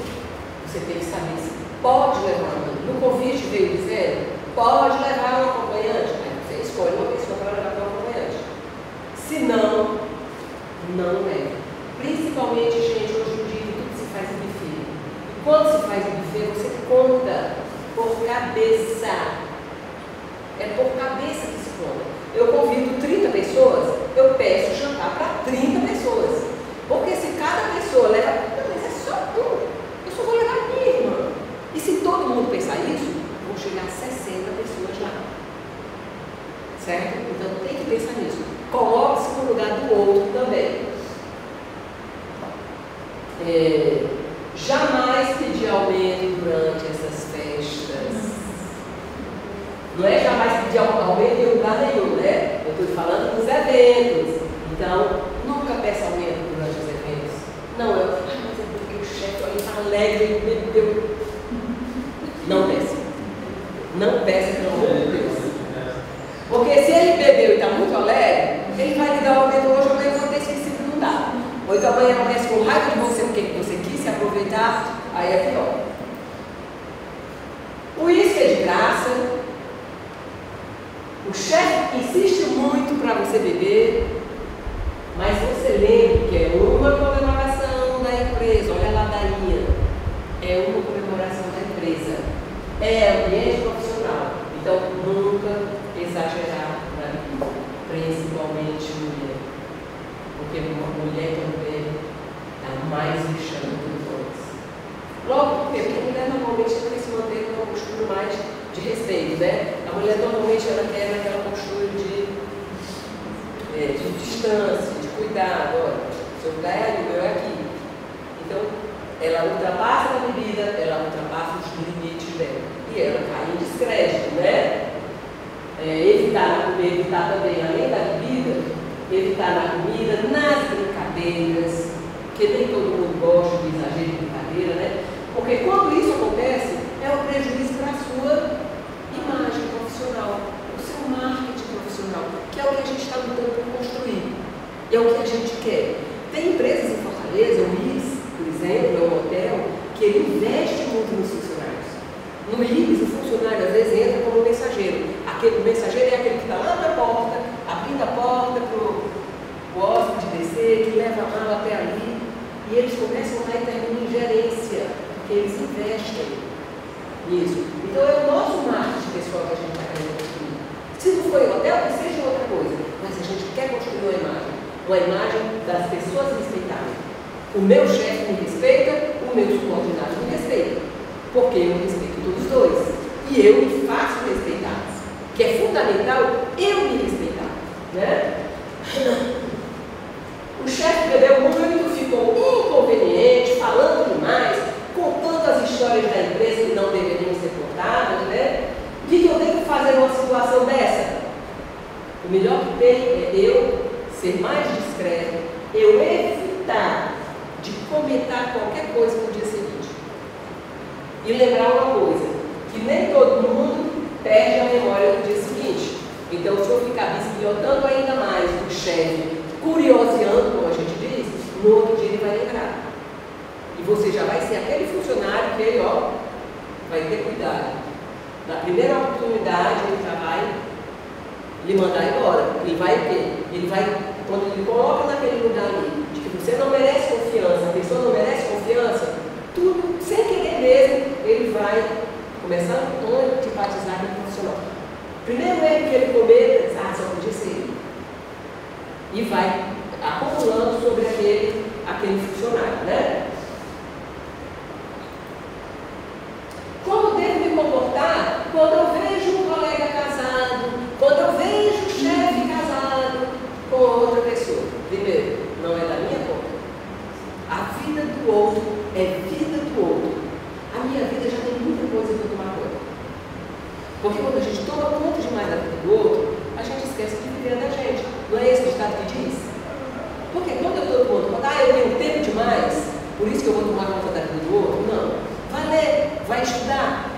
Você tem que saber se pode levar um amigo. No convite veio dizendo, pode levar um acompanhante. Aí você escolhe uma pessoa para levar um acompanhante. Se não, não leva. Principalmente, gente, hoje em dia tudo se faz em buffet. E quando se faz em buffet, você conta por cabeça. É por cabeça que se conta. Eu convido 30 pessoas, eu peço jantar para 30 pessoas. Porque se cada pessoa leva, não, mas é só um, eu só vou levar minha irmã. E se todo mundo pensar isso, vão chegar a 60 pessoas lá. Certo? Então tem que pensar nisso. Coloque-se no lugar do outro também. Jamais pedir aumento durante essas festas. Não é jamais pedir aumento em lugar nenhum, né? Eu estou falando dos eventos. Então, nunca peça aumento durante os eventos. Não, mas é porque o chefe ali está alegre, ele bebeu. Não peça. Não peça, pelo amor de Deus. Porque se ele bebeu e está muito alegre, ele vai lhe dar o aumento hoje, amanhã eu vou ter esquecido de não dar. Ou então amanhã acontece com raiva de você, porque você quis se aproveitar, aí é pior. O uísque é de graça. O chefe insiste muito para você beber, mas você lembre que é uma comemoração da empresa. Olha a ladainha. É uma comemoração da empresa. É ambiente profissional. Então, nunca exagerar na bebida, principalmente mulher. Porque uma mulher também está mais lixando que os homens. Logo, porque a mulher normalmente ela quer se manter numa postura mais de respeito, né? A mulher normalmente ela quer naquela postura de distância, de cuidado. Olha, seu lugar é ali, o meu é aqui. Então, ela ultrapassa a bebida, ela ultrapassa os limites dela. E ela cai em descrédito, né? Evitar também, além da bebida, evitar na comida, nas brincadeiras, porque nem todo mundo gosta de exagero de brincadeira, né? Porque quando isso acontece, é um prejuízo para a sua imagem profissional, o seu marketing profissional, que é o que a gente está lutando por construir, é o que a gente quer. Tem empresas em Fortaleza, o IBS, por exemplo, é um hotel, que ele investe muito nos funcionários. No IBS, o funcionário às vezes entra como mensageiro. O mensageiro é aquele que está lá na porta, abrindo a porta para o hóspede descer, que leva a mala até ali, e eles começam lá e terminam em gerência, porque eles investem nisso. Então é o nosso marketing pessoal que a gente está querendo construir. Se não for em hotel, que seja outra coisa, mas a gente quer construir uma imagem das pessoas respeitarem. O meu chefe me respeita, o meu subordinado me respeita, porque eu respeito todos os dois, e eu me faço respeitar. Que é fundamental eu me respeitar, né? O chefe bebeu muito, ficou inconveniente, falando demais, contando as histórias da empresa que não deveriam ser contadas, né? O que eu devo fazer numa situação dessa? O melhor que tem é eu ser mais discreto, eu evitar de comentar qualquer coisa no dia seguinte. E lembrar uma coisa, que nem todo mundo perde a memória no dia seguinte. Então, se eu ficar bisbilhotando ainda mais o chefe, curioseando, como a gente diz, no outro dia ele vai lembrar. E você já vai ser aquele funcionário que ele, vai ter cuidado. Na primeira oportunidade, ele já vai lhe mandar embora. Ele vai o quê? Ele vai, quando ele coloca naquele lugar ali, de que você não merece confiança, a pessoa não merece confiança, tudo, sem querer mesmo, ele vai começar a antipatizar com o profissional. Primeiro erro que ele cometa, só podia ser ele. E vai acumulando sobre aquele funcionário, né? Como devo me comportar quando eu vejo um colega casado, quando eu vejo um chefe casado com outra pessoa? Primeiro, não é da minha conta. A vida do outro é vida do outro. A minha vida já tem muita coisa para tomar conta. Porque quando a gente toma conta demais da vida do outro, a gente esquece de viver da gente. Não é esse o ditado que diz? Porque quando eu estou tomando conta, eu tenho tempo demais, por isso que eu vou tomar conta da vida do outro? Não. Vai ler, vai estudar,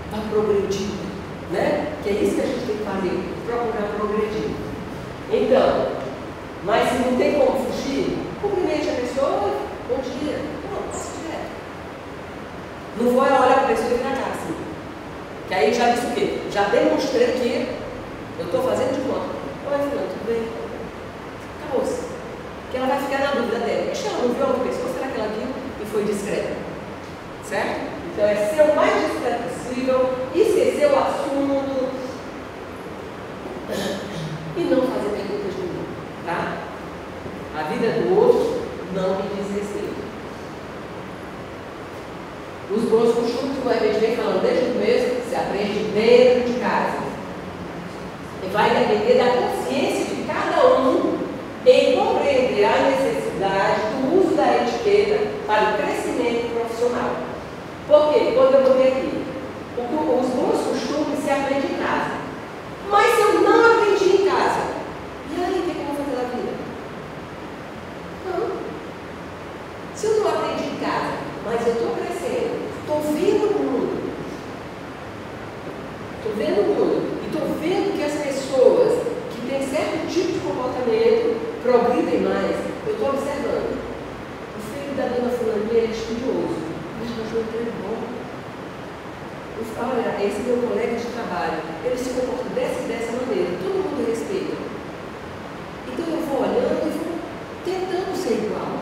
vai progredir, né? Que é isso que a gente tem que fazer, procurar progredir. Então, mas se não tem como fugir, cumprimente a pessoa, bom dia, não, passa direto. Não vou olhar para a pessoa e vir na casa, assim. Que aí já disse o quê? Já demonstrei que eu estou fazendo de conta. Oi, fulano, tudo bem? Acabou-se. Que ela vai ficar na dúvida dela. Deixa ela não viu outra pessoa, será que ela viu e foi discreta? Certo? Então é ser o mais discreto possível, esquecer o assunto e não fazer perguntas de mim, tá? A vida do outro não me diz respeito. Os bons costumes, como a gente vem falando desde o começo, se aprende dentro de casa. E vai depender da consciência de cada um em compreender a necessidade do uso da etiqueta para o crescimento profissional. Porque, quando eu botei aqui, os bons costumes se aprendem em casa. Mas se eu não aprendi em casa, e aí o que eu vou fazer na vida? Não. Se eu não aprendi em casa, mas eu estou crescendo, estou vendo o mundo, e estou vendo que as pessoas que têm certo tipo de comportamento progridem mais, eu estou observando. O filho da dona Fulaninha é estudioso, mas arranjou um emprego bom. Olha, esse meu colega de trabalho, ele se comporta dessa maneira, todo mundo respeita. Então eu vou olhando e vou tentando ser igual.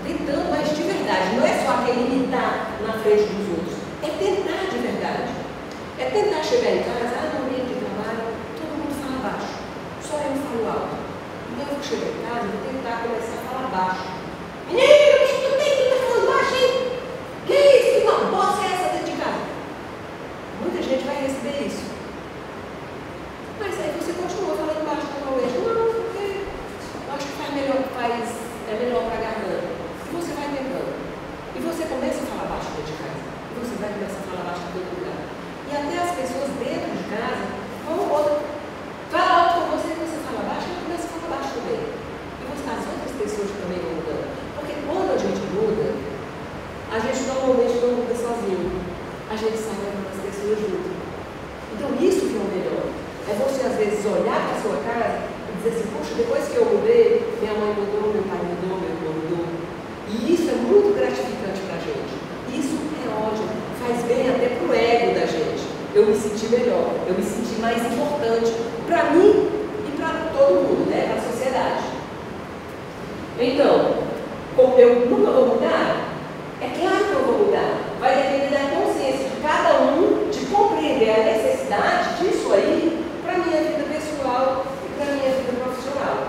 Tentando, mas de verdade, não é só aquele imitar na frente dos outros, é tentar de verdade. É tentar chegar em casa, no ambiente de trabalho, todo mundo fala baixo, só eu falo alto. Então eu vou chegar em casa e vou tentar começar a falar baixo. Menino, o que tu tem? Tu tá falando baixo, hein? Que isso? Que uma bosta é essa dentro de casa? Muita gente vai receber isso. Mas aí você continua falando baixo normalmente. Não, porque eu acho que é melhor para a garganta. E você vai tentando. E você começa a falar baixo dentro de casa. E você vai começar a falar baixo em todo lugar. E até as pessoas dentro de casa vão fala alto com você e você fala baixo, e começa a falar baixo também. E as outras pessoas também vão mudando. Porque quando a gente muda, a gente normalmente não muda sozinho. A gente sai levando as pessoas junto. Então isso que é o melhor. É você às vezes olhar para a sua casa e dizer assim, poxa, depois que eu mudei, minha mãe mudou, meu pai mudou, meu irmão mudou. E isso é muito gratificante para a gente. Isso é ótimo, faz bem até para o ego da gente. Eu me senti melhor, eu me senti mais importante para mim e para todo mundo, né? Para a sociedade. Então, como eu nunca vou mudar, é claro que eu vou mudar. Vai depender da consciência de cada um de compreender a necessidade disso aí para a minha vida pessoal e para a minha vida profissional.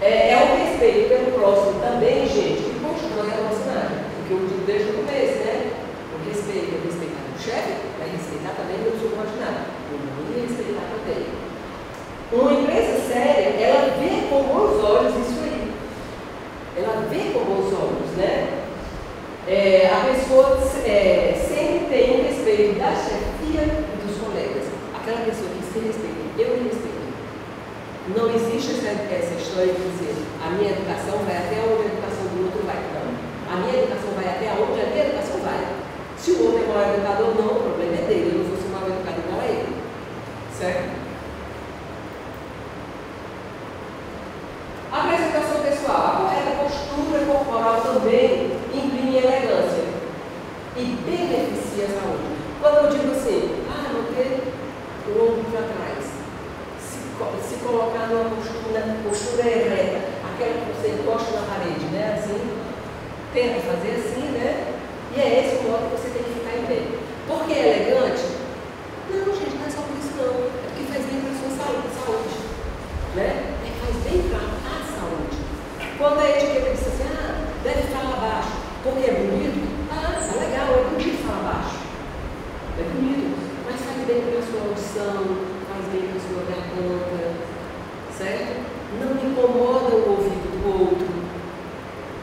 É o respeito pelo próximo também, gente, que constrói a nossa imagem. O que eu digo desde o começo, né? O respeito é respeitar o chefe, vai respeitar também o meu subordinado. O mundo é respeitar também. Uma empresa séria, ela vê com bons olhos isso aí. Ela vê com bons olhos, né? A pessoa sempre tem o respeito da chefia e dos colegas. Aquela pessoa que se respeita, eu me respeito. Não existe essa história de dizer a minha educação vai até onde a educação do outro vai. Não. A minha educação vai até onde a minha educação vai. Se o outro é mal educado ou não, o problema é dele. Eu não vou ser mal educado igual a ele. Certo? Apresentação pessoal. A correta postura corporal também imprime elegância e beneficia a saúde. Quando eu digo assim, manter o ombro para trás, se colocar numa postura ereta, aquela que você encosta na parede, né? Assim, tenta fazer assim, né? E é esse o modo que você tem que ficar em pé. Porque é elegante? Não, gente, não é só por isso não. né? Faz bem para a saúde. Quando a etiqueta diz assim, deve falar baixo, porque é bonito, é legal, é bonito falar baixo. É bonito, mas faz bem para a sua audição, faz bem para a sua garganta, certo? Não incomoda o ouvido do outro.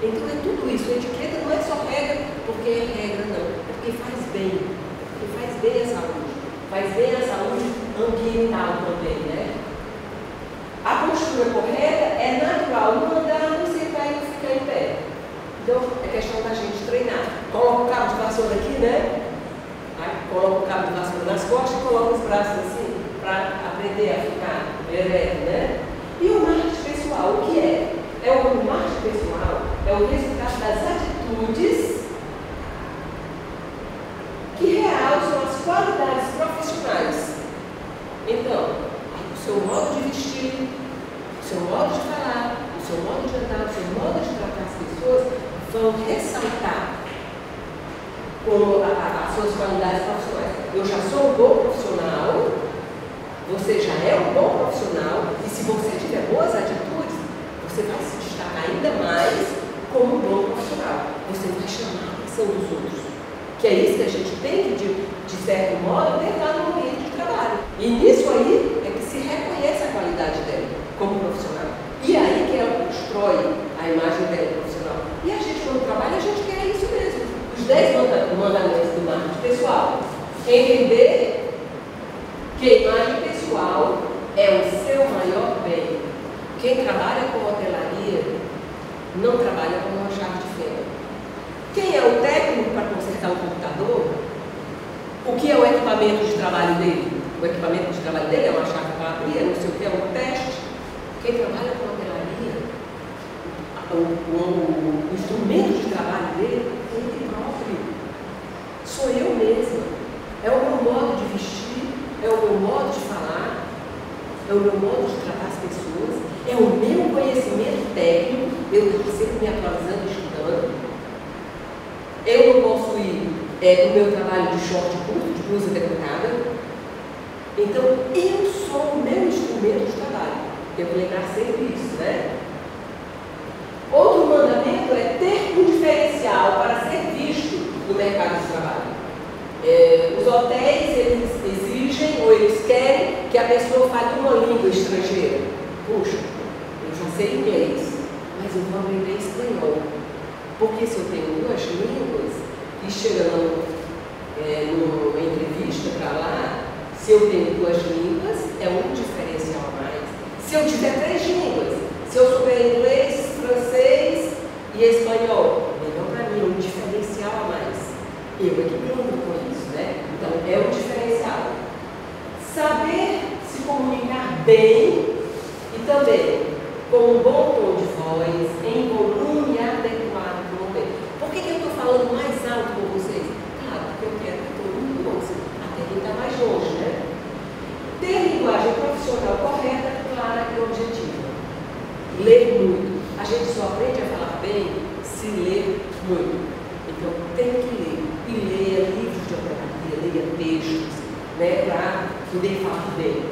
Então é tudo isso. A etiqueta não é só regra porque é regra, não. É porque faz bem. Porque faz bem à saúde. Faz bem à saúde ambiental também, né? A postura correta é natural. No andar não sentar e não ficar em pé. Então é questão da gente treinar. Coloca o cabo de vassoura aqui, né? Aí, coloca o cabo de vassoura nas costas e coloca os braços assim para aprender a ficar ereto, né? E o marketing pessoal, o que é? O marketing pessoal é o resultado das atitudes que realçam as qualidades profissionais. Então, o seu modo de vestir, o seu modo de falar, o seu modo de andar, o seu modo de tratar as pessoas vão ressaltar como as suas qualidades profissionais. Eu já sou um bom profissional, você já é um bom profissional, e se você tiver boas atitudes, você vai se destacar ainda mais como um bom profissional. Você vai chamar a atenção dos outros. Que é isso que a gente tem que, de certo modo, tentar no ambiente de trabalho. E nisso aí é que se reconhece a qualidade dela como profissional. E aí que ela constrói a imagem dela profissional. E a gente, quando trabalha, a gente quer isso mesmo. Os 10 mandamentos do marketing pessoal. Entender que a imagem pessoal é o seu maior bem. Quem trabalha com hotelaria não trabalha com uma chave de fenda. Quem é o técnico para consertar o computador? O que é o equipamento de trabalho dele? O equipamento de trabalho dele é uma chave para abrir, não sei o que, é um teste. Quem trabalha com hotelaria, o instrumento de trabalho dele é ele próprio. Sou eu mesma. É o meu modo de vestir, é o meu modo de falar, é o meu modo de tratar as pessoas, é o meu conhecimento técnico, eu estou sempre me atualizando e estudando. Eu não posso ir no meu trabalho de short curto, de blusa decotada. Então, eu sou o meu instrumento de trabalho. Tenho que lembrar sempre isso, né? Outro mandamento é ter um diferencial para ser visto no mercado de trabalho. Os hotéis, eles exigem ou eles querem que a pessoa fale uma língua estrangeira. Puxa, eu já sei inglês, mas eu vou aprender espanhol. Porque se eu tenho 2 línguas e chega numa entrevista para lá, se eu tenho 2 línguas, é um diferencial a mais. Se eu tiver 3 línguas, se eu souber inglês, francês e espanhol, melhor para mim, é um diferencial a mais. Eu é que ganho com isso, né? Então, é um diferencial. Saber se comunicar bem e também com um bom tom de voz, em volume adequado no momento. Por que eu estou falando mais alto com vocês? Claro, porque eu quero que todo mundo ouça, até quem está mais longe, né? Ter linguagem profissional correta, clara e objetiva. Ler muito. A gente só aprende a falar bem se ler muito. Então, tem que ler. E leia livros de ortografia, leia textos, né, para poder falar bem.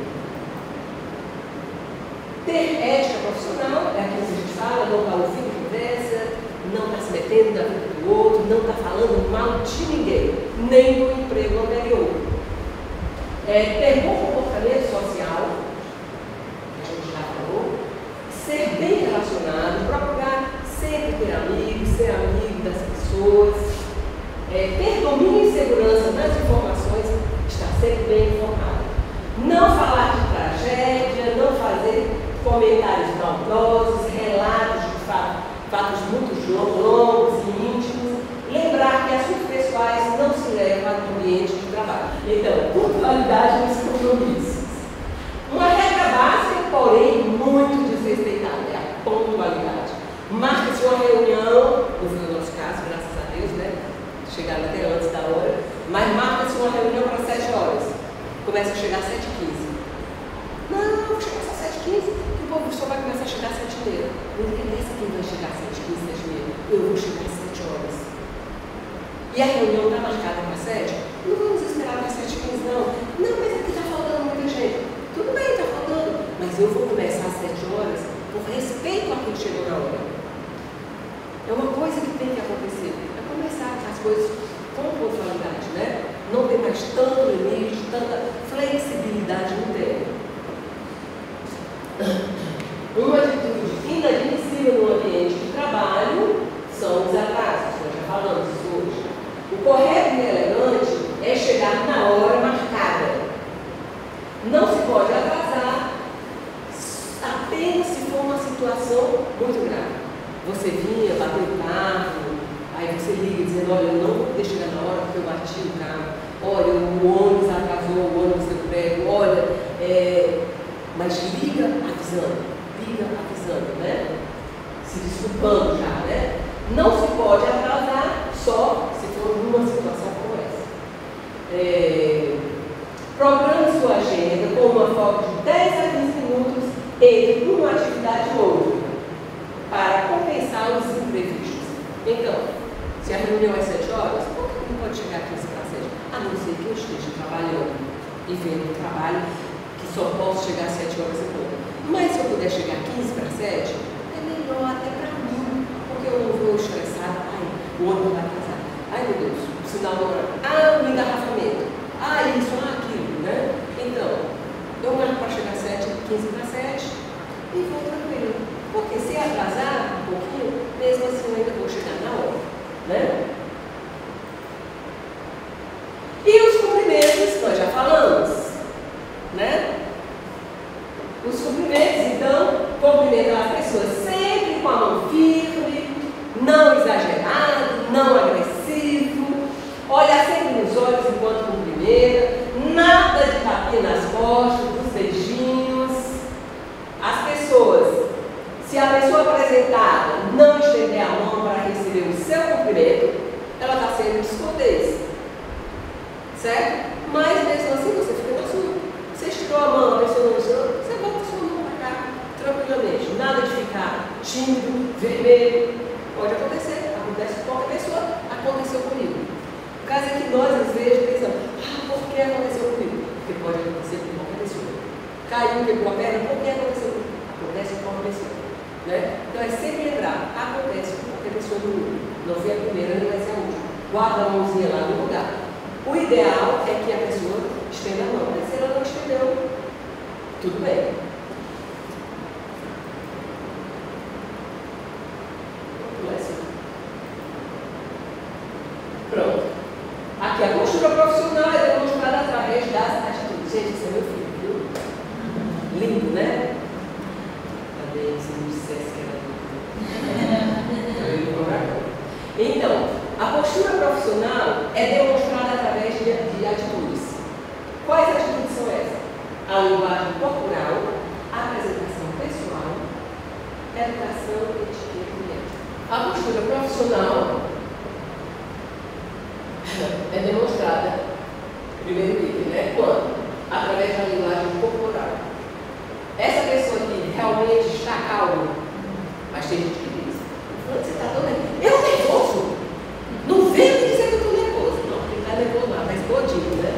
Ter ética profissional, é aquilo que a gente fala, não está ouvindo conversa, não está se metendo na vida do outro, não está falando mal de ninguém, nem do emprego anterior. Ter bom comportamento social, que a gente já falou, ser bem relacionado, procurar sempre ter amigos, ser amigo das pessoas, ter domínio e segurança nas informações, estar sempre bem informado. Não falar de tragédia, não fazer comentários maldosos, relatos de fatos muito longos e íntimos. Lembrar que assuntos pessoais não se levam ao ambiente de trabalho. Então, pontualidade nos compromissos. Uma regra básica, porém muito desrespeitada, é a pontualidade. Marca-se uma reunião, não foi o nosso caso, graças a Deus, né? Chegaram até antes da hora, mas marca-se uma reunião para 7 horas. Começa a chegar às 7h15. Não, vou chegar às 7h15, que o povo só vai começar a chegar às 7h30. Não interessa quem vai chegar às 7h15, 7h30. Eu vou chegar às 7 horas. E a reunião está marcada para 7? Não vamos esperar até 7h15, não. Não, mas aqui está faltando muita gente. Tudo bem, está faltando. Mas dizer, eu vou começar às 7 horas por respeito a quem chegou na hora. É uma coisa que tem que acontecer. É começar as coisas com pontualidade, né? Não tem mais tanto limite, tanta flexibilidade no tempo. Uma atitude inadmissível no ambiente de trabalho são os atrasos. Nós já falamos isso hoje. O correto e elegante é chegar na hora marcada. Não se pode atrasar apenas se for uma situação muito grave. Você vinha, bateu o carro, aí você liga dizendo, olha, eu não vou poder chegar na hora porque eu bati o carro, olha, o ônibus atrasou, o ônibus deu prego, olha, mas liga avisando, né? Se desculpando já, né? Não se pode atrasar só se for numa situação como essa. Programe sua agenda com uma folga de 10 a 15 minutos entre uma atividade e outra, para compensar os imprevistos. Então, se a reunião é 7 horas, por que não pode chegar 15 para 7? A não ser que eu esteja trabalhando e vendo um trabalho que só posso chegar às 7 horas e pouco. Mas se eu puder chegar 15 para 7, é melhor até para mim, porque eu não vou estressar. Ai, o ônibus vai atrasar. Ai, meu Deus, o sinal não vai. O engarrafamento. Isso, aquilo, né? Então, eu marco para chegar às 7, 15 para 7 e vou tranquilo. Porque se atrasar um pouquinho, mesmo assim eu ainda vou chegar na hora, né? E os cumprimentos, nós já falamos, né? Os cumprimentos, então, cumprimentar as pessoas sempre com a mão firme, não exagerado, não agressivo, olhar sempre nos olhos enquanto cumprimenta, nada de tapinha nas costas, dos beijinhos. As pessoas, se a pessoa apresentada não estender a mão para receber o seu cumprimento, ela está sendo descortês, certo? Mas mesmo assim você fica na sua. Você estirou a mão, a pessoa não estirou, você volta a sua mão para cá tranquilamente. Nada de ficar tímido, vermelho. Pode acontecer, acontece com qualquer pessoa, aconteceu comigo. O caso é que nós às vezes pensamos, por que aconteceu comigo? Porque pode acontecer com qualquer pessoa. Caiu, quebrou a perna, por que aconteceu comigo? Acontece com qualquer pessoa. Né? Então é sempre lembrar, acontece com qualquer pessoa do mundo. Não foi a primeira, nem vai ser a última. Guarda a mãozinha lá no lugar. O ideal é que a pessoa estenda a mão, mas se ela não estendeu, tudo bem. Pronto. Aqui a postura profissional é demonstrada através das atitudes. Gente, esse é meu filho, viu? Lindo, né? Também, se não dissesse que era lindo. Então, a postura profissional é demonstrada através de atitudes. Quais atitudes são essas? A linguagem corporal, a apresentação pessoal, educação, etiqueta e ética. A postura profissional é demonstrada, primeiro nível, né? Quando? Através da linguagem corporal. Essa pessoa aqui realmente está calma, mas tem gente que diz, você está tão nervoso? Eu nervoso? Não venho me dizer que eu estou nervoso. Não, porque não está nervoso não, está explodindo, né?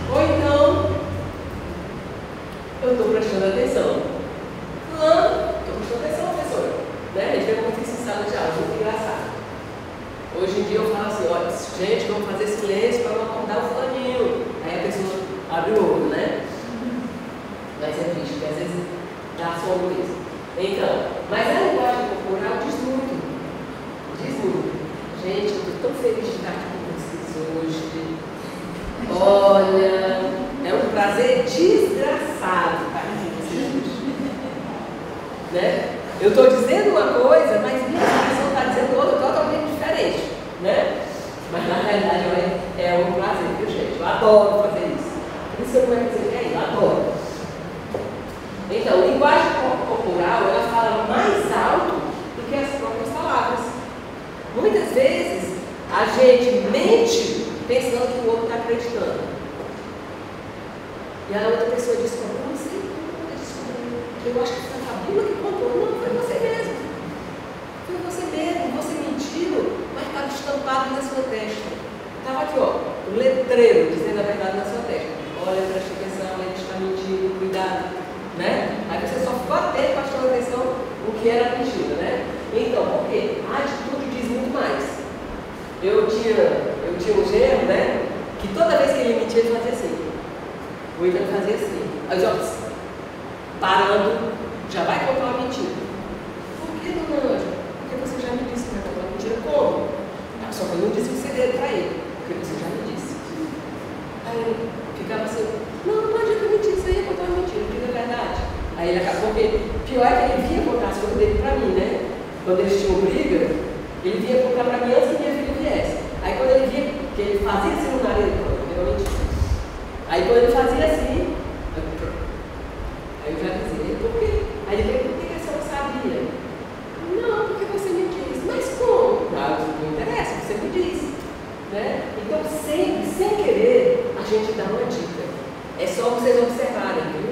Ou então, eu estou prestando atenção. Fulano, estou prestando atenção, professora. Né? A gente vê muito isso em sala de aula, muito engraçado. Hoje em dia eu falo assim, olha, gente, vamos fazer silêncio para não acordar o fulaninho. Aí a pessoa abre o olho, né? Mas é triste, porque às vezes dá sono mesmo. Então, mas a linguagem corporal diz muito. Diz muito. Gente, eu estou tão feliz de estar aqui com vocês hoje. Olha, é um prazer desgraçado estar aqui com vocês hoje. Né? Eu estou dizendo uma coisa, mas minha expressão está dizendo outra totalmente diferente, né? Mas na realidade é um prazer, viu, gente? Eu adoro fazer isso. Por isso que eu não vou dizer que é isso, eu adoro. Então, linguagem corporal, ela fala mais alto do que as próprias palavras. Muitas vezes, a gente mente pensando que o outro está acreditando. E a outra pessoa diz, eu não sei como descobriu. Eu acho que foi a Fabíola que contou. Não, foi você mesmo. Foi você mesmo. Você mentiu, mas estava estampado na sua testa. Estava aqui, ó, o letreiro dizendo a verdade na sua testa. Olha, preste atenção, ele está mentindo, cuidado. que era mentira, né? Então, porque a atitude diz muito mais. Eu tinha um genro, né? Que toda vez que ele mentia, ele fazia assim. O Ítalo fazia assim. Aí eu parando, já vai contar uma mentira. Por que, dona Ângela? Porque você já me disse que vai contar uma mentira. Como? Só que eu não disse o segredo para ele, porque você já me disse. Aí ele ficava assim, não adianta mentir, isso aí é contar uma mentira, diga a verdade. Aí ele acabou, porque pior é que ele vinha contar as coisas dele para mim, né? Quando eles tinham briga, ele vinha contar para mim antes que minha filha viesse. Aí quando ele via, que ele fazia assim no nariz, realmente. Aí quando ele fazia assim, aí eu já dizia, por quê? Aí ele veio, por que você não sabia? Não, porque você me disse. Mas como? Não interessa, você me disse. Né? Então, sempre, sem querer, a gente dá uma dica. É só vocês observarem, viu?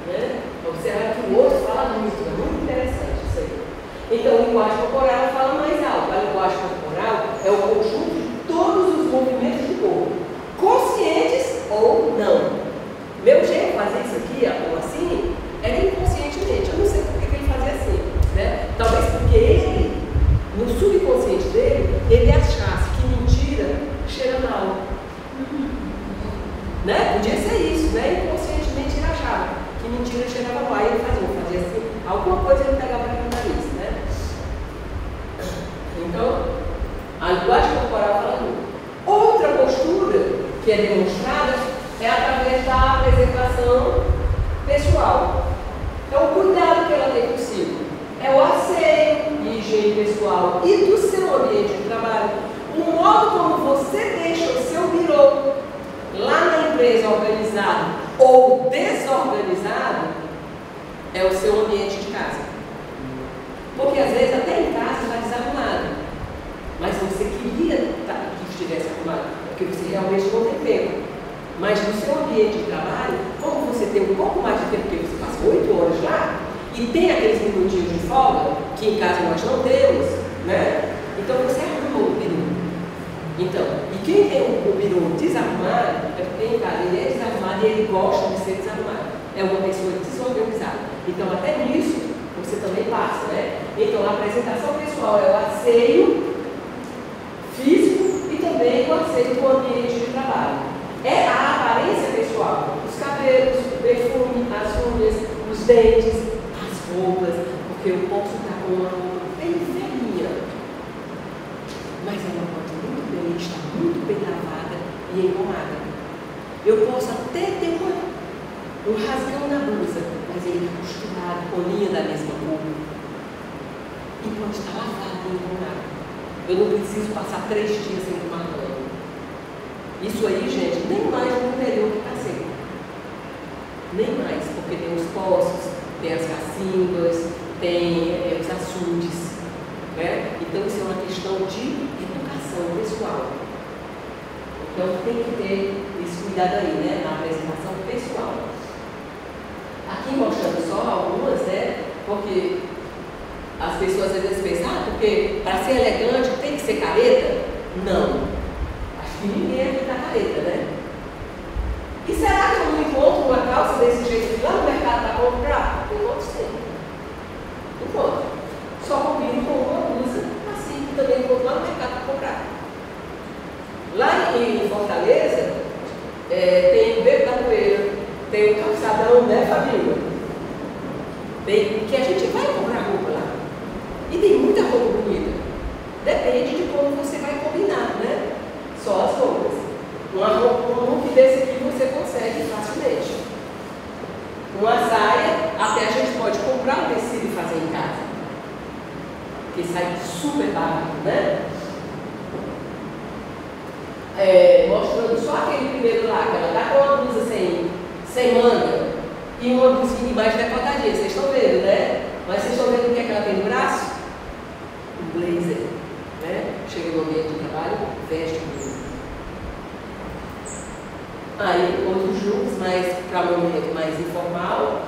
Né? Observar que o outro fala muito, é muito interessante isso aí. Então, a linguagem corporal fala mais alto. A linguagem corporal é o conjunto de todos os movimentos do corpo, conscientes ou não. Meu jeito de fazer isso aqui, ou assim, era inconscientemente. Eu não sei por que ele fazia assim. Né? Talvez porque ele, no subconsciente dele, ele achasse que mentira cheira mal. Né? Podia ser isso, né? Inconscientemente ele achava que mentira cheirava mal. Aí ele fazia assim, alguma coisa ele pegava aqui no nariz, né? Então, a linguagem corporal fala muito. Outra postura que é demonstrada é através da preservação pessoal. É o cuidado que ela tem consigo. É o asseio e higiene pessoal e do seu ambiente de trabalho. O modo como você deixa o seu birô lá na empresa organizado ou desorganizado é o seu ambiente de casa. Porque às vezes até em casa está desarrumado, mas você queria que estivesse arrumado, porque você realmente não tem tempo. Mas no seu ambiente de trabalho, como você tem um pouco mais de tempo, porque você passa 8 horas lá, e tem aqueles minutinhos de folga, que em casa nós não temos, né? Então você arruma o biru. Então, e quem tem o biru desarrumado, é porque em casa ele é desarrumado e ele gosta de ser desarrumado. É uma pessoa desorganizada. Então, até nisso, você também passa, né? Então, a apresentação pessoal é o asseio físico e também o asseio do ambiente de trabalho. É a aparência pessoal, os cabelos, o perfume, as unhas, os dentes, as roupas, porque eu posso estar com uma roupa bem velhinha, mas ela pode muito bem estar muito bem lavada e engomada. Eu posso até ter um rasgão na blusa, mas ele está costurado com linha da mesma cor e pode estar lavado e engomado. Eu não preciso passar 3 dias sem tomar banho. Isso aí, gente, nem mais no interior que está seco. Nem mais, porque tem os poços, tem as cacimbas, tem os açudes. Né? Então, isso é uma questão de educação pessoal. Então, tem que ter esse cuidado aí, né? Na apresentação pessoal. Aqui mostrando só algumas, né? Porque as pessoas às vezes pensam, porque para ser elegante tem que ser careta? Não. Acho que ninguém aqui está careta, né? E será que eu não encontro uma calça desse jeito lá no mercado para comprar? Encontro sim. Encontro. Só combino com uma blusa assim, que também encontro lá no mercado para comprar. Lá em Fortaleza, tem o Beco da Poeira, tem o calçadão, né, Fabinho? Que a gente vai comprar roupa lá. E tem muita roupa bonita. Depende de como você vai combinar, né? Só as roupas. Um look desse aqui você consegue facilmente. Uma saia, até a gente pode comprar um tecido e fazer em casa. Que sai super barato, né? Mostrando só aquele primeiro lá, que ela tá com uma blusa sem manga e uma blusinha mais decotadinha. Vocês estão vendo, né? Mas vocês estão vendo o que é que ela tem no braço? Um blazer, né? Chega no ambiente de trabalho, veste o blazer. Aí, outros looks, mais para um momento mais informal.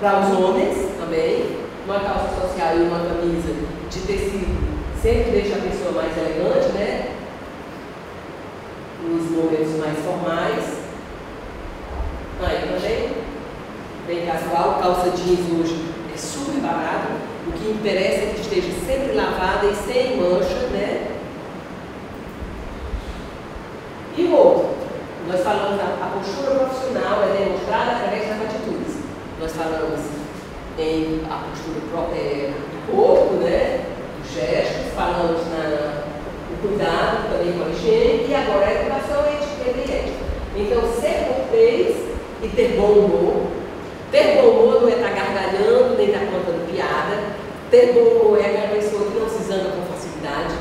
Para os homens também, uma calça social e uma camisa de tecido sempre deixa a pessoa mais elegante, né? Nos momentos mais formais. Aí também, bem casual, calça jeans hoje é super barato, o que interessa é que esteja sempre lavada e sem mancha, né? E o outro, nós falamos a postura profissional é demonstrada através das atitudes. Nós falamos em a postura do corpo, né? Dos gestos, falamos no cuidado também com a higiene, e agora a educação é etiqueta e ética. Então, ser cortês e ter bom humor. Ter bom humor não é estar gargalhando, nem estar contando piada. Ter bom humor é aquela pessoa que não se zanga com facilidade.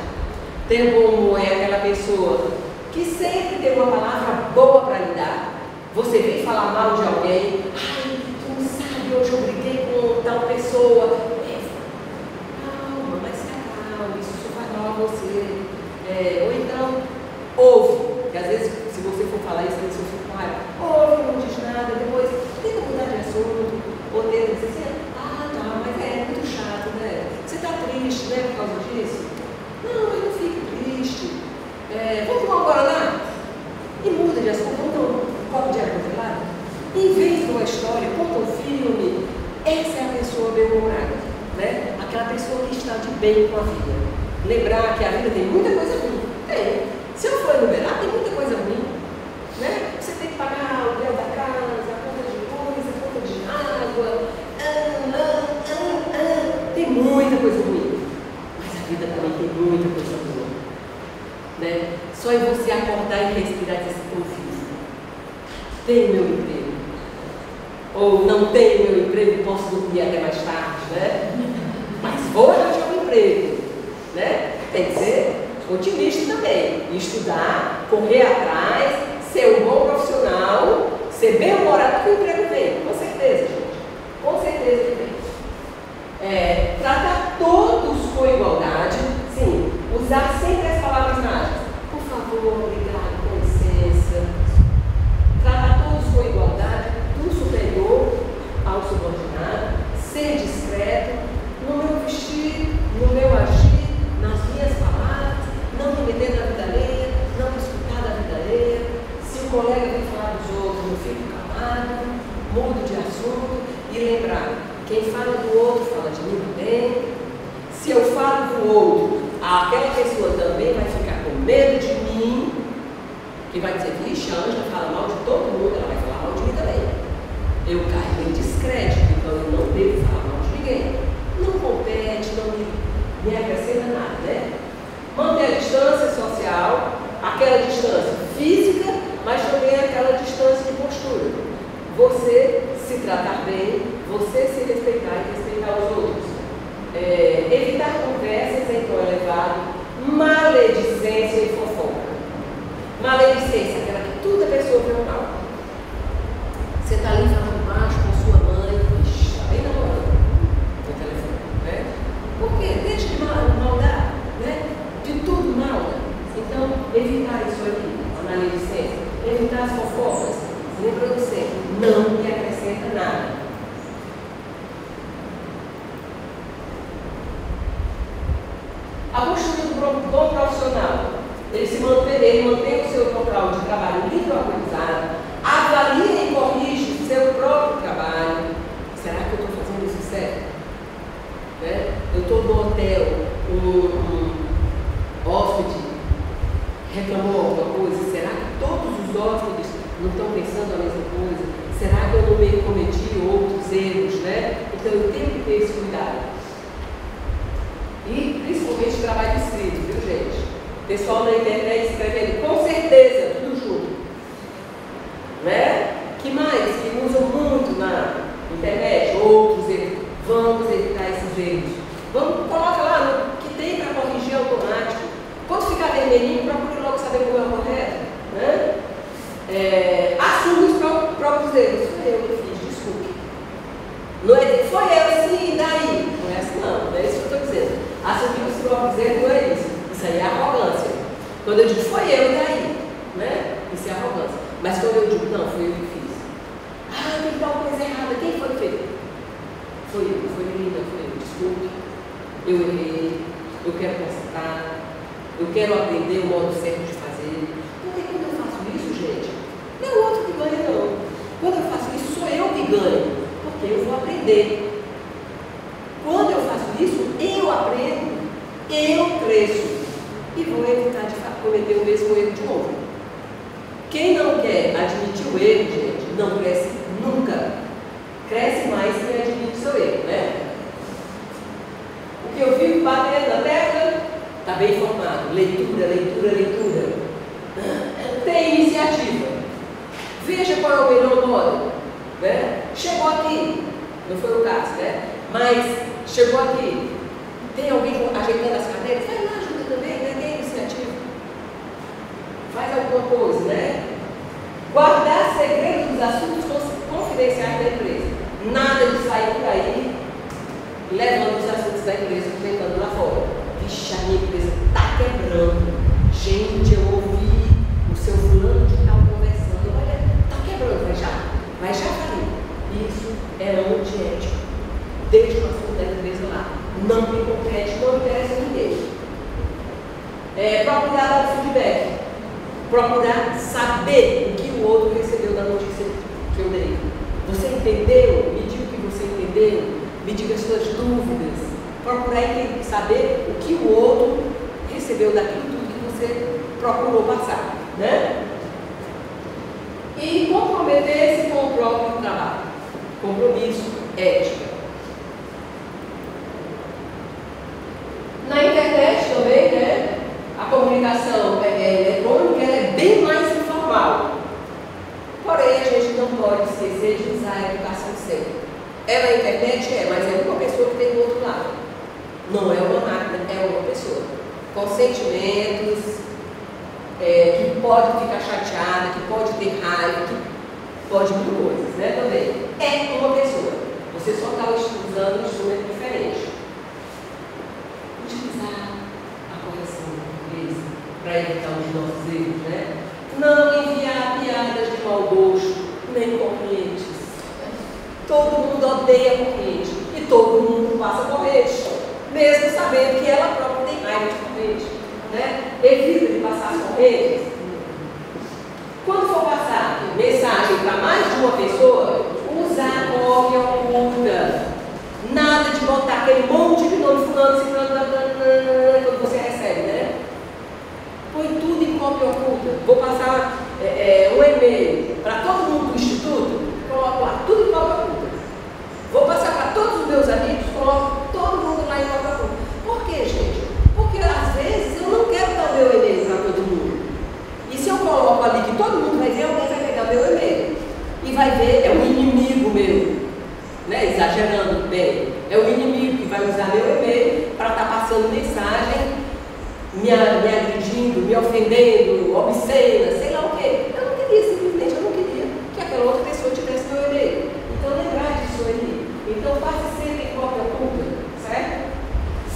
Ter bom humor é aquela pessoa que sempre tem uma palavra boa para lhe dar. Você vem falar mal de alguém, ai, tu não sabe, hoje eu briguei com tal pessoa. Calma, mas se acalma, isso só faz mal a você. Ou então, ouve, porque às vezes, se você for falar isso, a pessoa fica com raiva. Ouve, não diz nada, depois tenta mudar de assunto, ou tenta dizer assim, tá, mas é muito chato, né? Você está triste, né, por causa disso? Não, eu não fico triste. Vamos tomar um Guaraná? E muda de assunto, vamos tomar um copo de água gelada? Inventa uma história, conta um filme. Essa é a pessoa bem-humorada, né? Aquela pessoa que está de bem com a vida. Lembrar que a vida tem muita coisa ruim. Tem. Se eu for enumerar, tem muita coisa ruim, né? Você tem que pagar o aluguel da casa, a conta de luz, a conta de água, tem muita coisa ruim. Mas a vida também tem muita coisa boa, né? Só em você acordar e respirar e dizer assim, confio. Tenho meu emprego. Ou não tenho meu emprego e posso dormir até mais tarde, né? Mas vou arranjar um emprego, né? Tem que ser otimista também. Estudar, correr atrás, ser um bom profissional, ser bem-humorado que o emprego vem. Com certeza, gente. Com certeza que vem. Tratar todos com igualdade, sim. Usar sempre as palavras mágicas. Por favor, obrigado, com licença. Tratar todos com igualdade, do superior ao subordinado. Ser discreto no meu vestir, no meu agir, nas minhas palavras, não me meter na vida alheia, não escutar da vida alheia. Se o colega vem falar dos outros, eu fico calado, mudo de assunto e lembrar, quem fala do outro fala de mim também. Se eu falo do outro, aquela pessoa também vai ficar com medo de mim, que vai dizer, vixe, a Ângela fala mal de todo mundo, ela vai falar mal de mim também. Eu caio em descrédito, então eu não devo falar mal de ninguém. Não compete, não me acrescenta nada, né? Manter a distância social, aquela distância física, mas também aquela distância de postura. Você se tratar bem, você se respeitar e respeitar os outros. Evitar conversas em tom elevado, maledicência e fofoca. Maledicência, aquela que toda pessoa vê mal. Você está ali falando baixo com sua mãe, está bem namorando no telefone, né? Por quê? Deixa de maldar, né? De tudo mal. Então, evitar isso aí, a maledicência, evitar as fofocas. Lembrando sempre, não me acrescenta nada. A postura do bom profissional, ele mantém o seu local de trabalho livre ou autorizado, avalia e corrige o seu próprio trabalho. Será que eu estou fazendo isso certo? Né? Eu estou no hotel, um hóspede reclamou alguma coisa, será que todos os hóspedes não estão pensando a mesma coisa? Será que eu não meio cometi outros erros, né? Então eu tenho que ter esse cuidado. E principalmente trabalho escrito, viu, gente? Pessoal na internet escrevendo com certeza, tudo junto. Né? Que mais? Que usam muito na internet, outros erros. Vamos evitar esses erros. Coloca lá no que tem para corrigir automático. Quando ficar vermelhinho, procure logo saber como é o correto. Né? Assume os próprios erros. Foi eu que fiz, desculpe. Não é dizer, foi eu sim, daí. Não é assim, não é isso que eu estou dizendo. Assumir os próprios erros não é isso. Isso aí é arrogância. Quando eu digo foi eu, daí. Né? Isso é arrogância. Mas quando eu digo, não, foi eu que fiz. Ah, tem tal coisa errada. Quem foi que fez? Foi eu, foi linda, foi eu. Desculpe. Eu errei. Eu quero consertar. Eu quero aprender o modo certo de fazer. Porque quando eu faço isso, gente, não é o outro que ganha, não. Quando eu faço isso, sou eu que ganho. Porque eu vou aprender. Quando eu faço isso, eu aprendo, eu cresço e vou evitar de cometer o mesmo erro de novo. Quem não quer admitir o erro, gente, não cresce nunca. Cresce mais quem admite o seu erro, né? O que eu fico batendo na tecla, está bem informado. Leitura, leitura, leitura. Tem iniciativa. Veja qual é o melhor modo. Né? Chegou aqui, não foi o caso, né? Mas chegou aqui. Tem alguém ajeitando as cadeiras? Vai lá, ajuda também, né? Tem iniciativa. Faz alguma coisa, né? Guardar segredos dos assuntos confidenciais da empresa. Nada de sair por aí levando os assuntos da empresa comentando lá fora. Vixe, a minha empresa está quebrando. Gente, eu ouvi o seu fulano de tal conversando. Olha, está quebrando, vai já falir. Isso é antiético. Deixa o assunto da empresa lá. Não me compete, não interessa a ninguém. Procurar dar feedback. Procurar saber o que o outro recebeu da notícia que eu dei. Você entendeu? Me diga o que você entendeu. Me diga as suas dúvidas. Procurar saber o que o outro recebeu daquilo tudo que você procurou passar, né? E comprometer-se com o próprio trabalho. Compromisso, ética. Na internet também, né? A comunicação eletrônica é bem mais informal. Porém, a gente não pode esquecer de usar a educação sempre. Na internet mas é uma pessoa que tem do outro lado. Não é uma máquina, é uma pessoa. Com sentimentos, que pode ficar chateada, que pode ter raiva, que pode mil coisas, né? Também. É uma pessoa. Você só está usando um instrumento diferente. Utilizar a correção portuguesa para evitar os nossos erros, né? Não enviar piadas de mau gosto, nem correntes. Todo mundo odeia corrente e todo mundo passa corrente, mesmo sabendo que ela própria tem raiva de corrente, né? Evita de passar as correntes. Quando for passar mensagem para mais de uma pessoa, usar cópia oculta. Nada de botar aquele monte de nome fulano, quando você recebe, né? Põe tudo em cópia oculta. Vou passar um e-mail para todo mundo do instituto, coloco lá tudo em cópia oculta. Vou passar para todos os meus amigos, coloco todo mundo lá em cópia oculta. Por quê, gente? Porque às vezes eu não quero dar o meu e-mail para todo mundo. E se eu coloco ali que todo mundo vai ver, alguém vai pegar meu e-mail e vai ver, é um inimigo meu. Né? Exagerando bem, é o inimigo que vai usar meu e-mail para estar passando mensagem, me agredindo, me ofendendo, obscena, sei lá o quê. Eu não queria, simplesmente eu não queria que aquela outra pessoa tivesse meu e-mail. Então lembrar disso aí. Então passe sempre em cópia oculta, certo?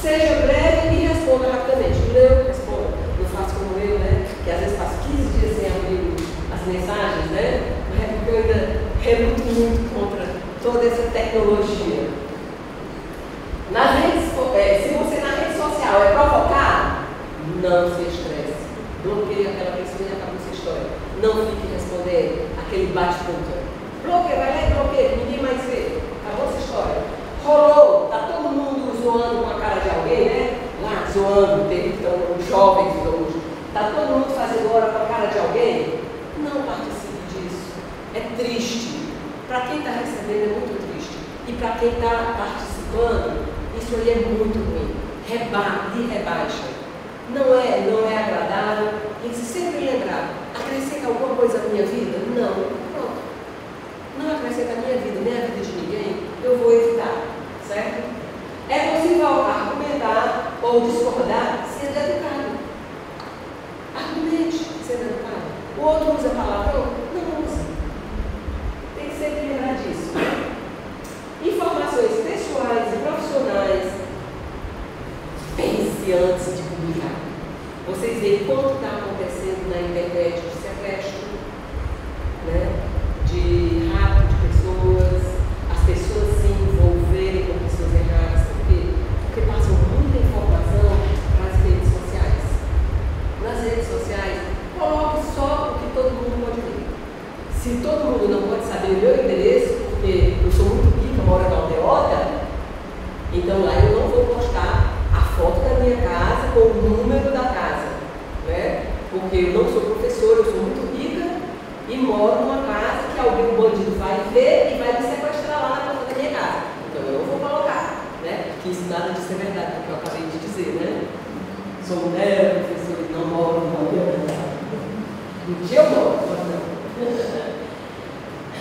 Seja breve e responda rapidamente. Leu, responda. Não faço como eu, né? Que às vezes passo 15 dias sem abrir as mensagens, né? Porque eu ainda reluto muito contra toda essa tecnologia. Nas redes, se você na rede social é provocado, não se estresse. Bloqueie aquela pessoa e acabou sua história. Não fique respondendo aquele bate-ponta. Bloqueia, vai lá e bloqueia, ninguém mais vê. Acabou sua história. Rolou, tá todo mundo zoando com a cara de alguém, né? Lá, zoando, os jovens hoje. Tá todo mundo fazendo hora com a cara de alguém? Não participe disso. É triste. Para quem está recebendo é muito triste. E para quem está participando, isso aí é muito ruim. Rebaixa. Não é agradável. Tem que sempre lembrar. Acrescenta alguma coisa à minha vida? Não. Pronto. Não acrescenta a minha vida, nem a vida de ninguém. Eu vou evitar. Certo? É possível argumentar ou discordar sendo educado. Argumente sendo educado. O outro usa palavrão? Não usa. Tem que sempre lembrar disso. Informações pessoais e profissionais. Pense antes de publicar. Vocês veem quanto está acontecendo na internet de sequestro, né? De rapto de pessoas, as pessoas se envolverem com pessoas erradas. Por quê? Porque passam muita informação para as redes sociais. Nas redes sociais, coloque só o que todo mundo pode ver. Se todo mundo não pode saber o meu endereço, ver e vai me sequestrar lá na porta da minha casa. Então eu não vou colocar, né? Que isso nada disso é verdade, porque eu acabei de dizer, né? Sou mulher, professor, não moro, não. Um dia eu moro, não.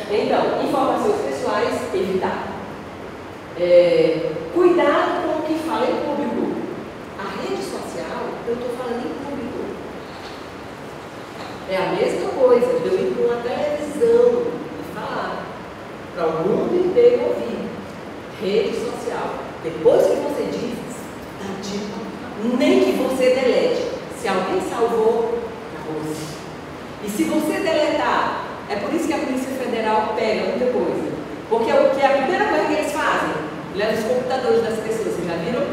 Então, informações pessoais, evitar. Cuidado com o que fala em público. A rede social, eu estou falando em público. É a mesma coisa de eu ir para uma televisão e falar para o mundo inteiro ouvir. Rede social. Depois que você diz, tá dito. Nem que você delete. Se alguém salvou, acabou-se. E se você deletar, é por isso que a Polícia Federal pega muita coisa. Porque o que é a primeira coisa que eles fazem? Levam os computadores das pessoas, vocês já viram?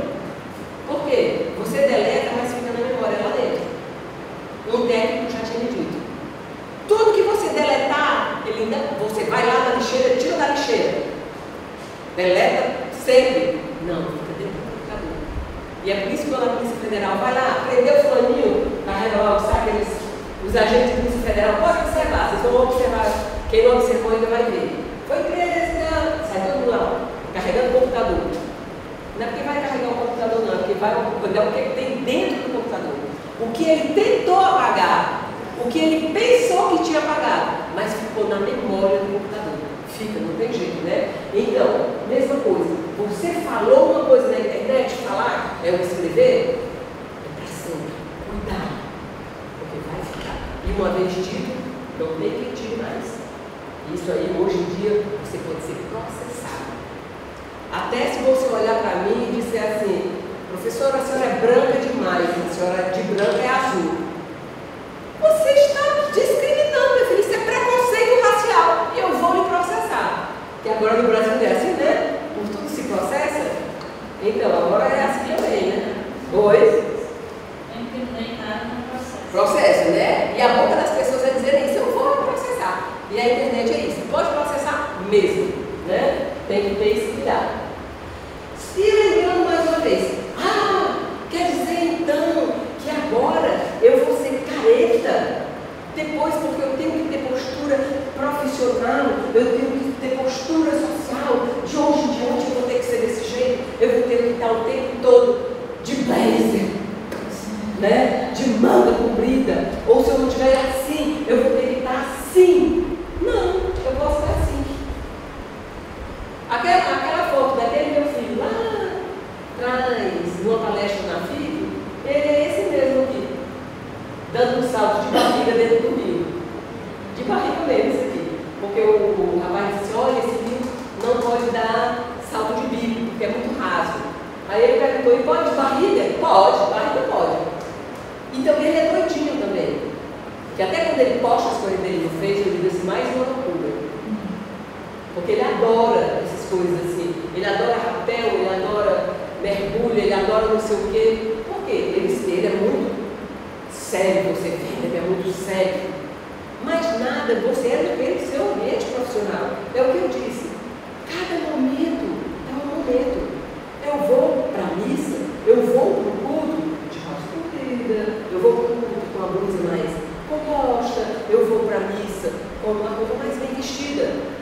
Por quê? Você deleta, mas fica na memória lá dentro. Um técnico já tinha me dito. Tudo que você deletar, você vai lá na lixeira, tira da lixeira. Deleta sempre. Não, fica dentro do computador. E é por isso que quando a Polícia Federal vai lá, prendeu o fulaninho, carrega logo, sabe os agentes da Polícia Federal, pode observar, vocês vão observar, quem não observou ainda vai ver. Foi preso, sai todo mundo lá, carregando o computador. Não é porque vai carregar o computador, não, é porque vai olhar o que tem dentro do computador. O que ele tentou apagar, o que ele pensou que tinha apagado, mas ficou na memória do computador. Fica, não tem jeito, né? Então, mesma coisa, você falou uma coisa na internet, falar é o escrever, é para sempre, cuidado, porque vai ficar. E uma vez dito, não tem quem tire mais. Isso aí, hoje em dia, você pode ser processado. Até se você olhar para mim e disser assim, professora, a senhora é branca demais, a senhora de branca é azul. Você está discriminando, meu filho, isso é preconceito racial. E eu vou lhe processar. Porque agora no Brasil não é assim, né? Por tudo se processa. Então, agora é assim também, né? Pois. Processo, né? E a boca das pessoas é dizer isso, eu vou processar. E a internet é isso, pode processar mesmo, né? Tem que ter esse cuidado. E lembrando mais uma vez, quer dizer então que agora eu vou ser careta, depois porque eu tenho que ter postura profissional, eu tenho que ter postura social, de hoje em diante eu vou ter que ser desse jeito, eu vou ter que estar o tempo todo de blazer, né? De manga comprida, ou se eu não estiver assim, eu vou ter que estar assim. Não, eu posso estar assim. Aquela foto daquele meu filho lá atrás, numa palestra na FIB, ele é esse mesmo aqui, dando um salto de barriga dentro do rio. De barriga mesmo esse aqui. Porque o rapaz disse, olha, esse rio não pode dar salto de bico, porque é muito raso. Aí ele perguntou, e pode de barriga? Pode, barriga pode. Então ele é doidinho também. Que até quando ele posta as coisas dele no Facebook, ele diz assim, mais uma loucura. Porque ele adora essas coisas assim. Ele adora rapel, ele adora mergulho, ele adora não sei o quê. Por quê? Ele é muito sério, você vê, ele é muito sério. Mas nada, você é do seu ambiente profissional. É o que eu disse. Cada momento é um momento. Eu vou para a missa, eu vou para o culto de calça comprida, eu vou para o culto com a blusa mais composta, eu vou para a missa com uma roupa mais bem vestida.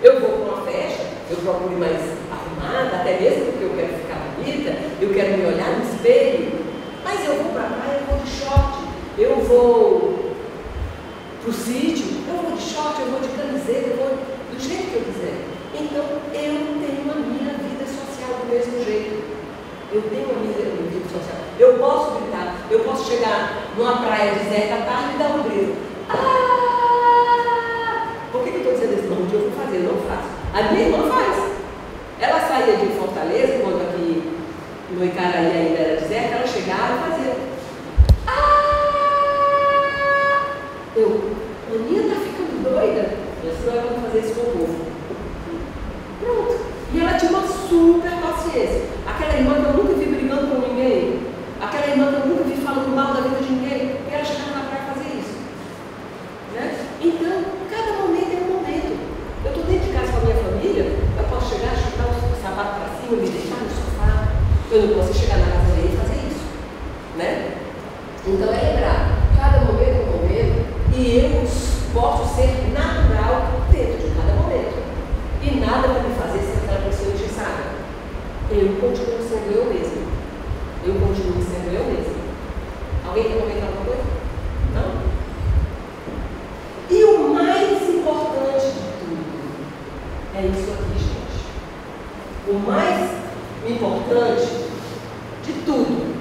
Eu vou para uma festa, eu procuro ir mais arrumada, até mesmo porque eu quero ficar bonita, eu quero me olhar no espelho. Mas eu vou para a praia, eu vou de short, eu vou para o sítio, eu vou de short, eu vou de camiseta, eu vou do jeito que eu quiser. Então, eu tenho a minha vida social do mesmo jeito. Eu tenho a minha vida social. Eu posso gritar, eu posso chegar numa praia deserta à tarde e dar um grito. Por que eu estou dizendo isso? Não, um dia eu vou fazer, eu não faço. A minha irmã faz. Ela saía de Fortaleza, quando aqui no Icaraí ainda era deserto, ela chegava e fazia. Aninha está ficando doida? Eu disse, não, eu vou fazer isso com o povo. Pronto. E ela tinha uma super paciência. Aquela irmã que eu nunca vi brigando com ninguém, aquela irmã que eu nunca vi falando mal da vida de ninguém, e ela chegava na praia e fazia isso. Né? Então, cada momento é um momento. Eu estou dentro de casa com a minha família, eu É isso aqui, gente. O mais importante de tudo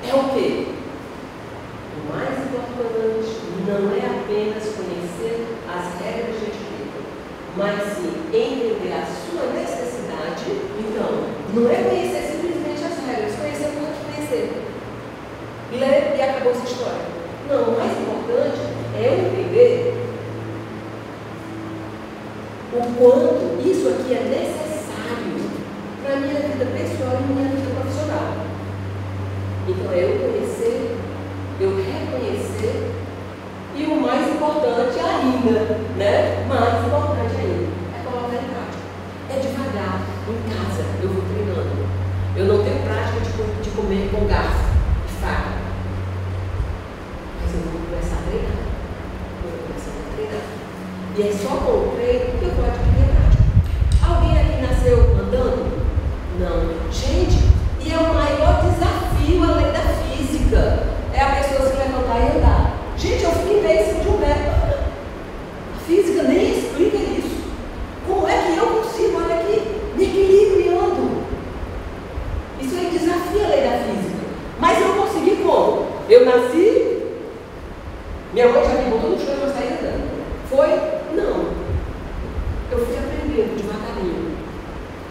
é o quê? O mais importante não é apenas conhecer as regras de etiqueta, mas sim entender a sua necessidade. Então, não é conhecer simplesmente as regras, conhecer por conhecer. Ler e acabou essa história. Não, o mais importante é eu entender o quanto isso aqui é necessário para a minha vida pessoal e minha vida profissional. Então, é eu conhecer, eu reconhecer e o mais importante ainda, né? Mais importante ainda, é colocar em prática. É devagar, em casa, eu vou treinando. Eu não tenho prática de comer com garfo e faca. Mas eu vou começar a treinar. Eu vou começar a treinar. E é só com o treino que eu vou adquirir a prática. Alguém aqui nasceu andando? Não. Gente, e é o maior desafio além da física. É a pessoa se levantar e andar. Gente, eu fiquei em cima de um metro. A física nem explica isso. Como é que eu consigo, olha aqui, me equilibro e ando? Isso aí desafia a lei da física. Mas eu consegui como? Eu nasci, minha mãe já me botou no chão e eu saí andando. Foi? Não. Eu fui aprendendo devagarinho.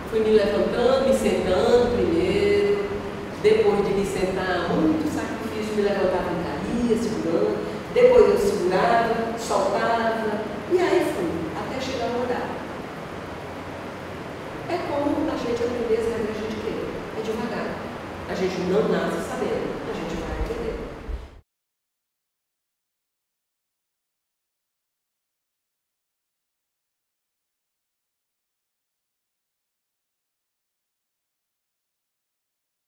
Fui me levantando, me sentando primeiro. Depois de me sentar, muito sacrifício, me levantava e caía, segurando. Depois eu segurava, soltava. E aí fui, até chegar a andar. É como a gente aprender as regras de etiqueta. É devagar. A gente não nasce sabendo.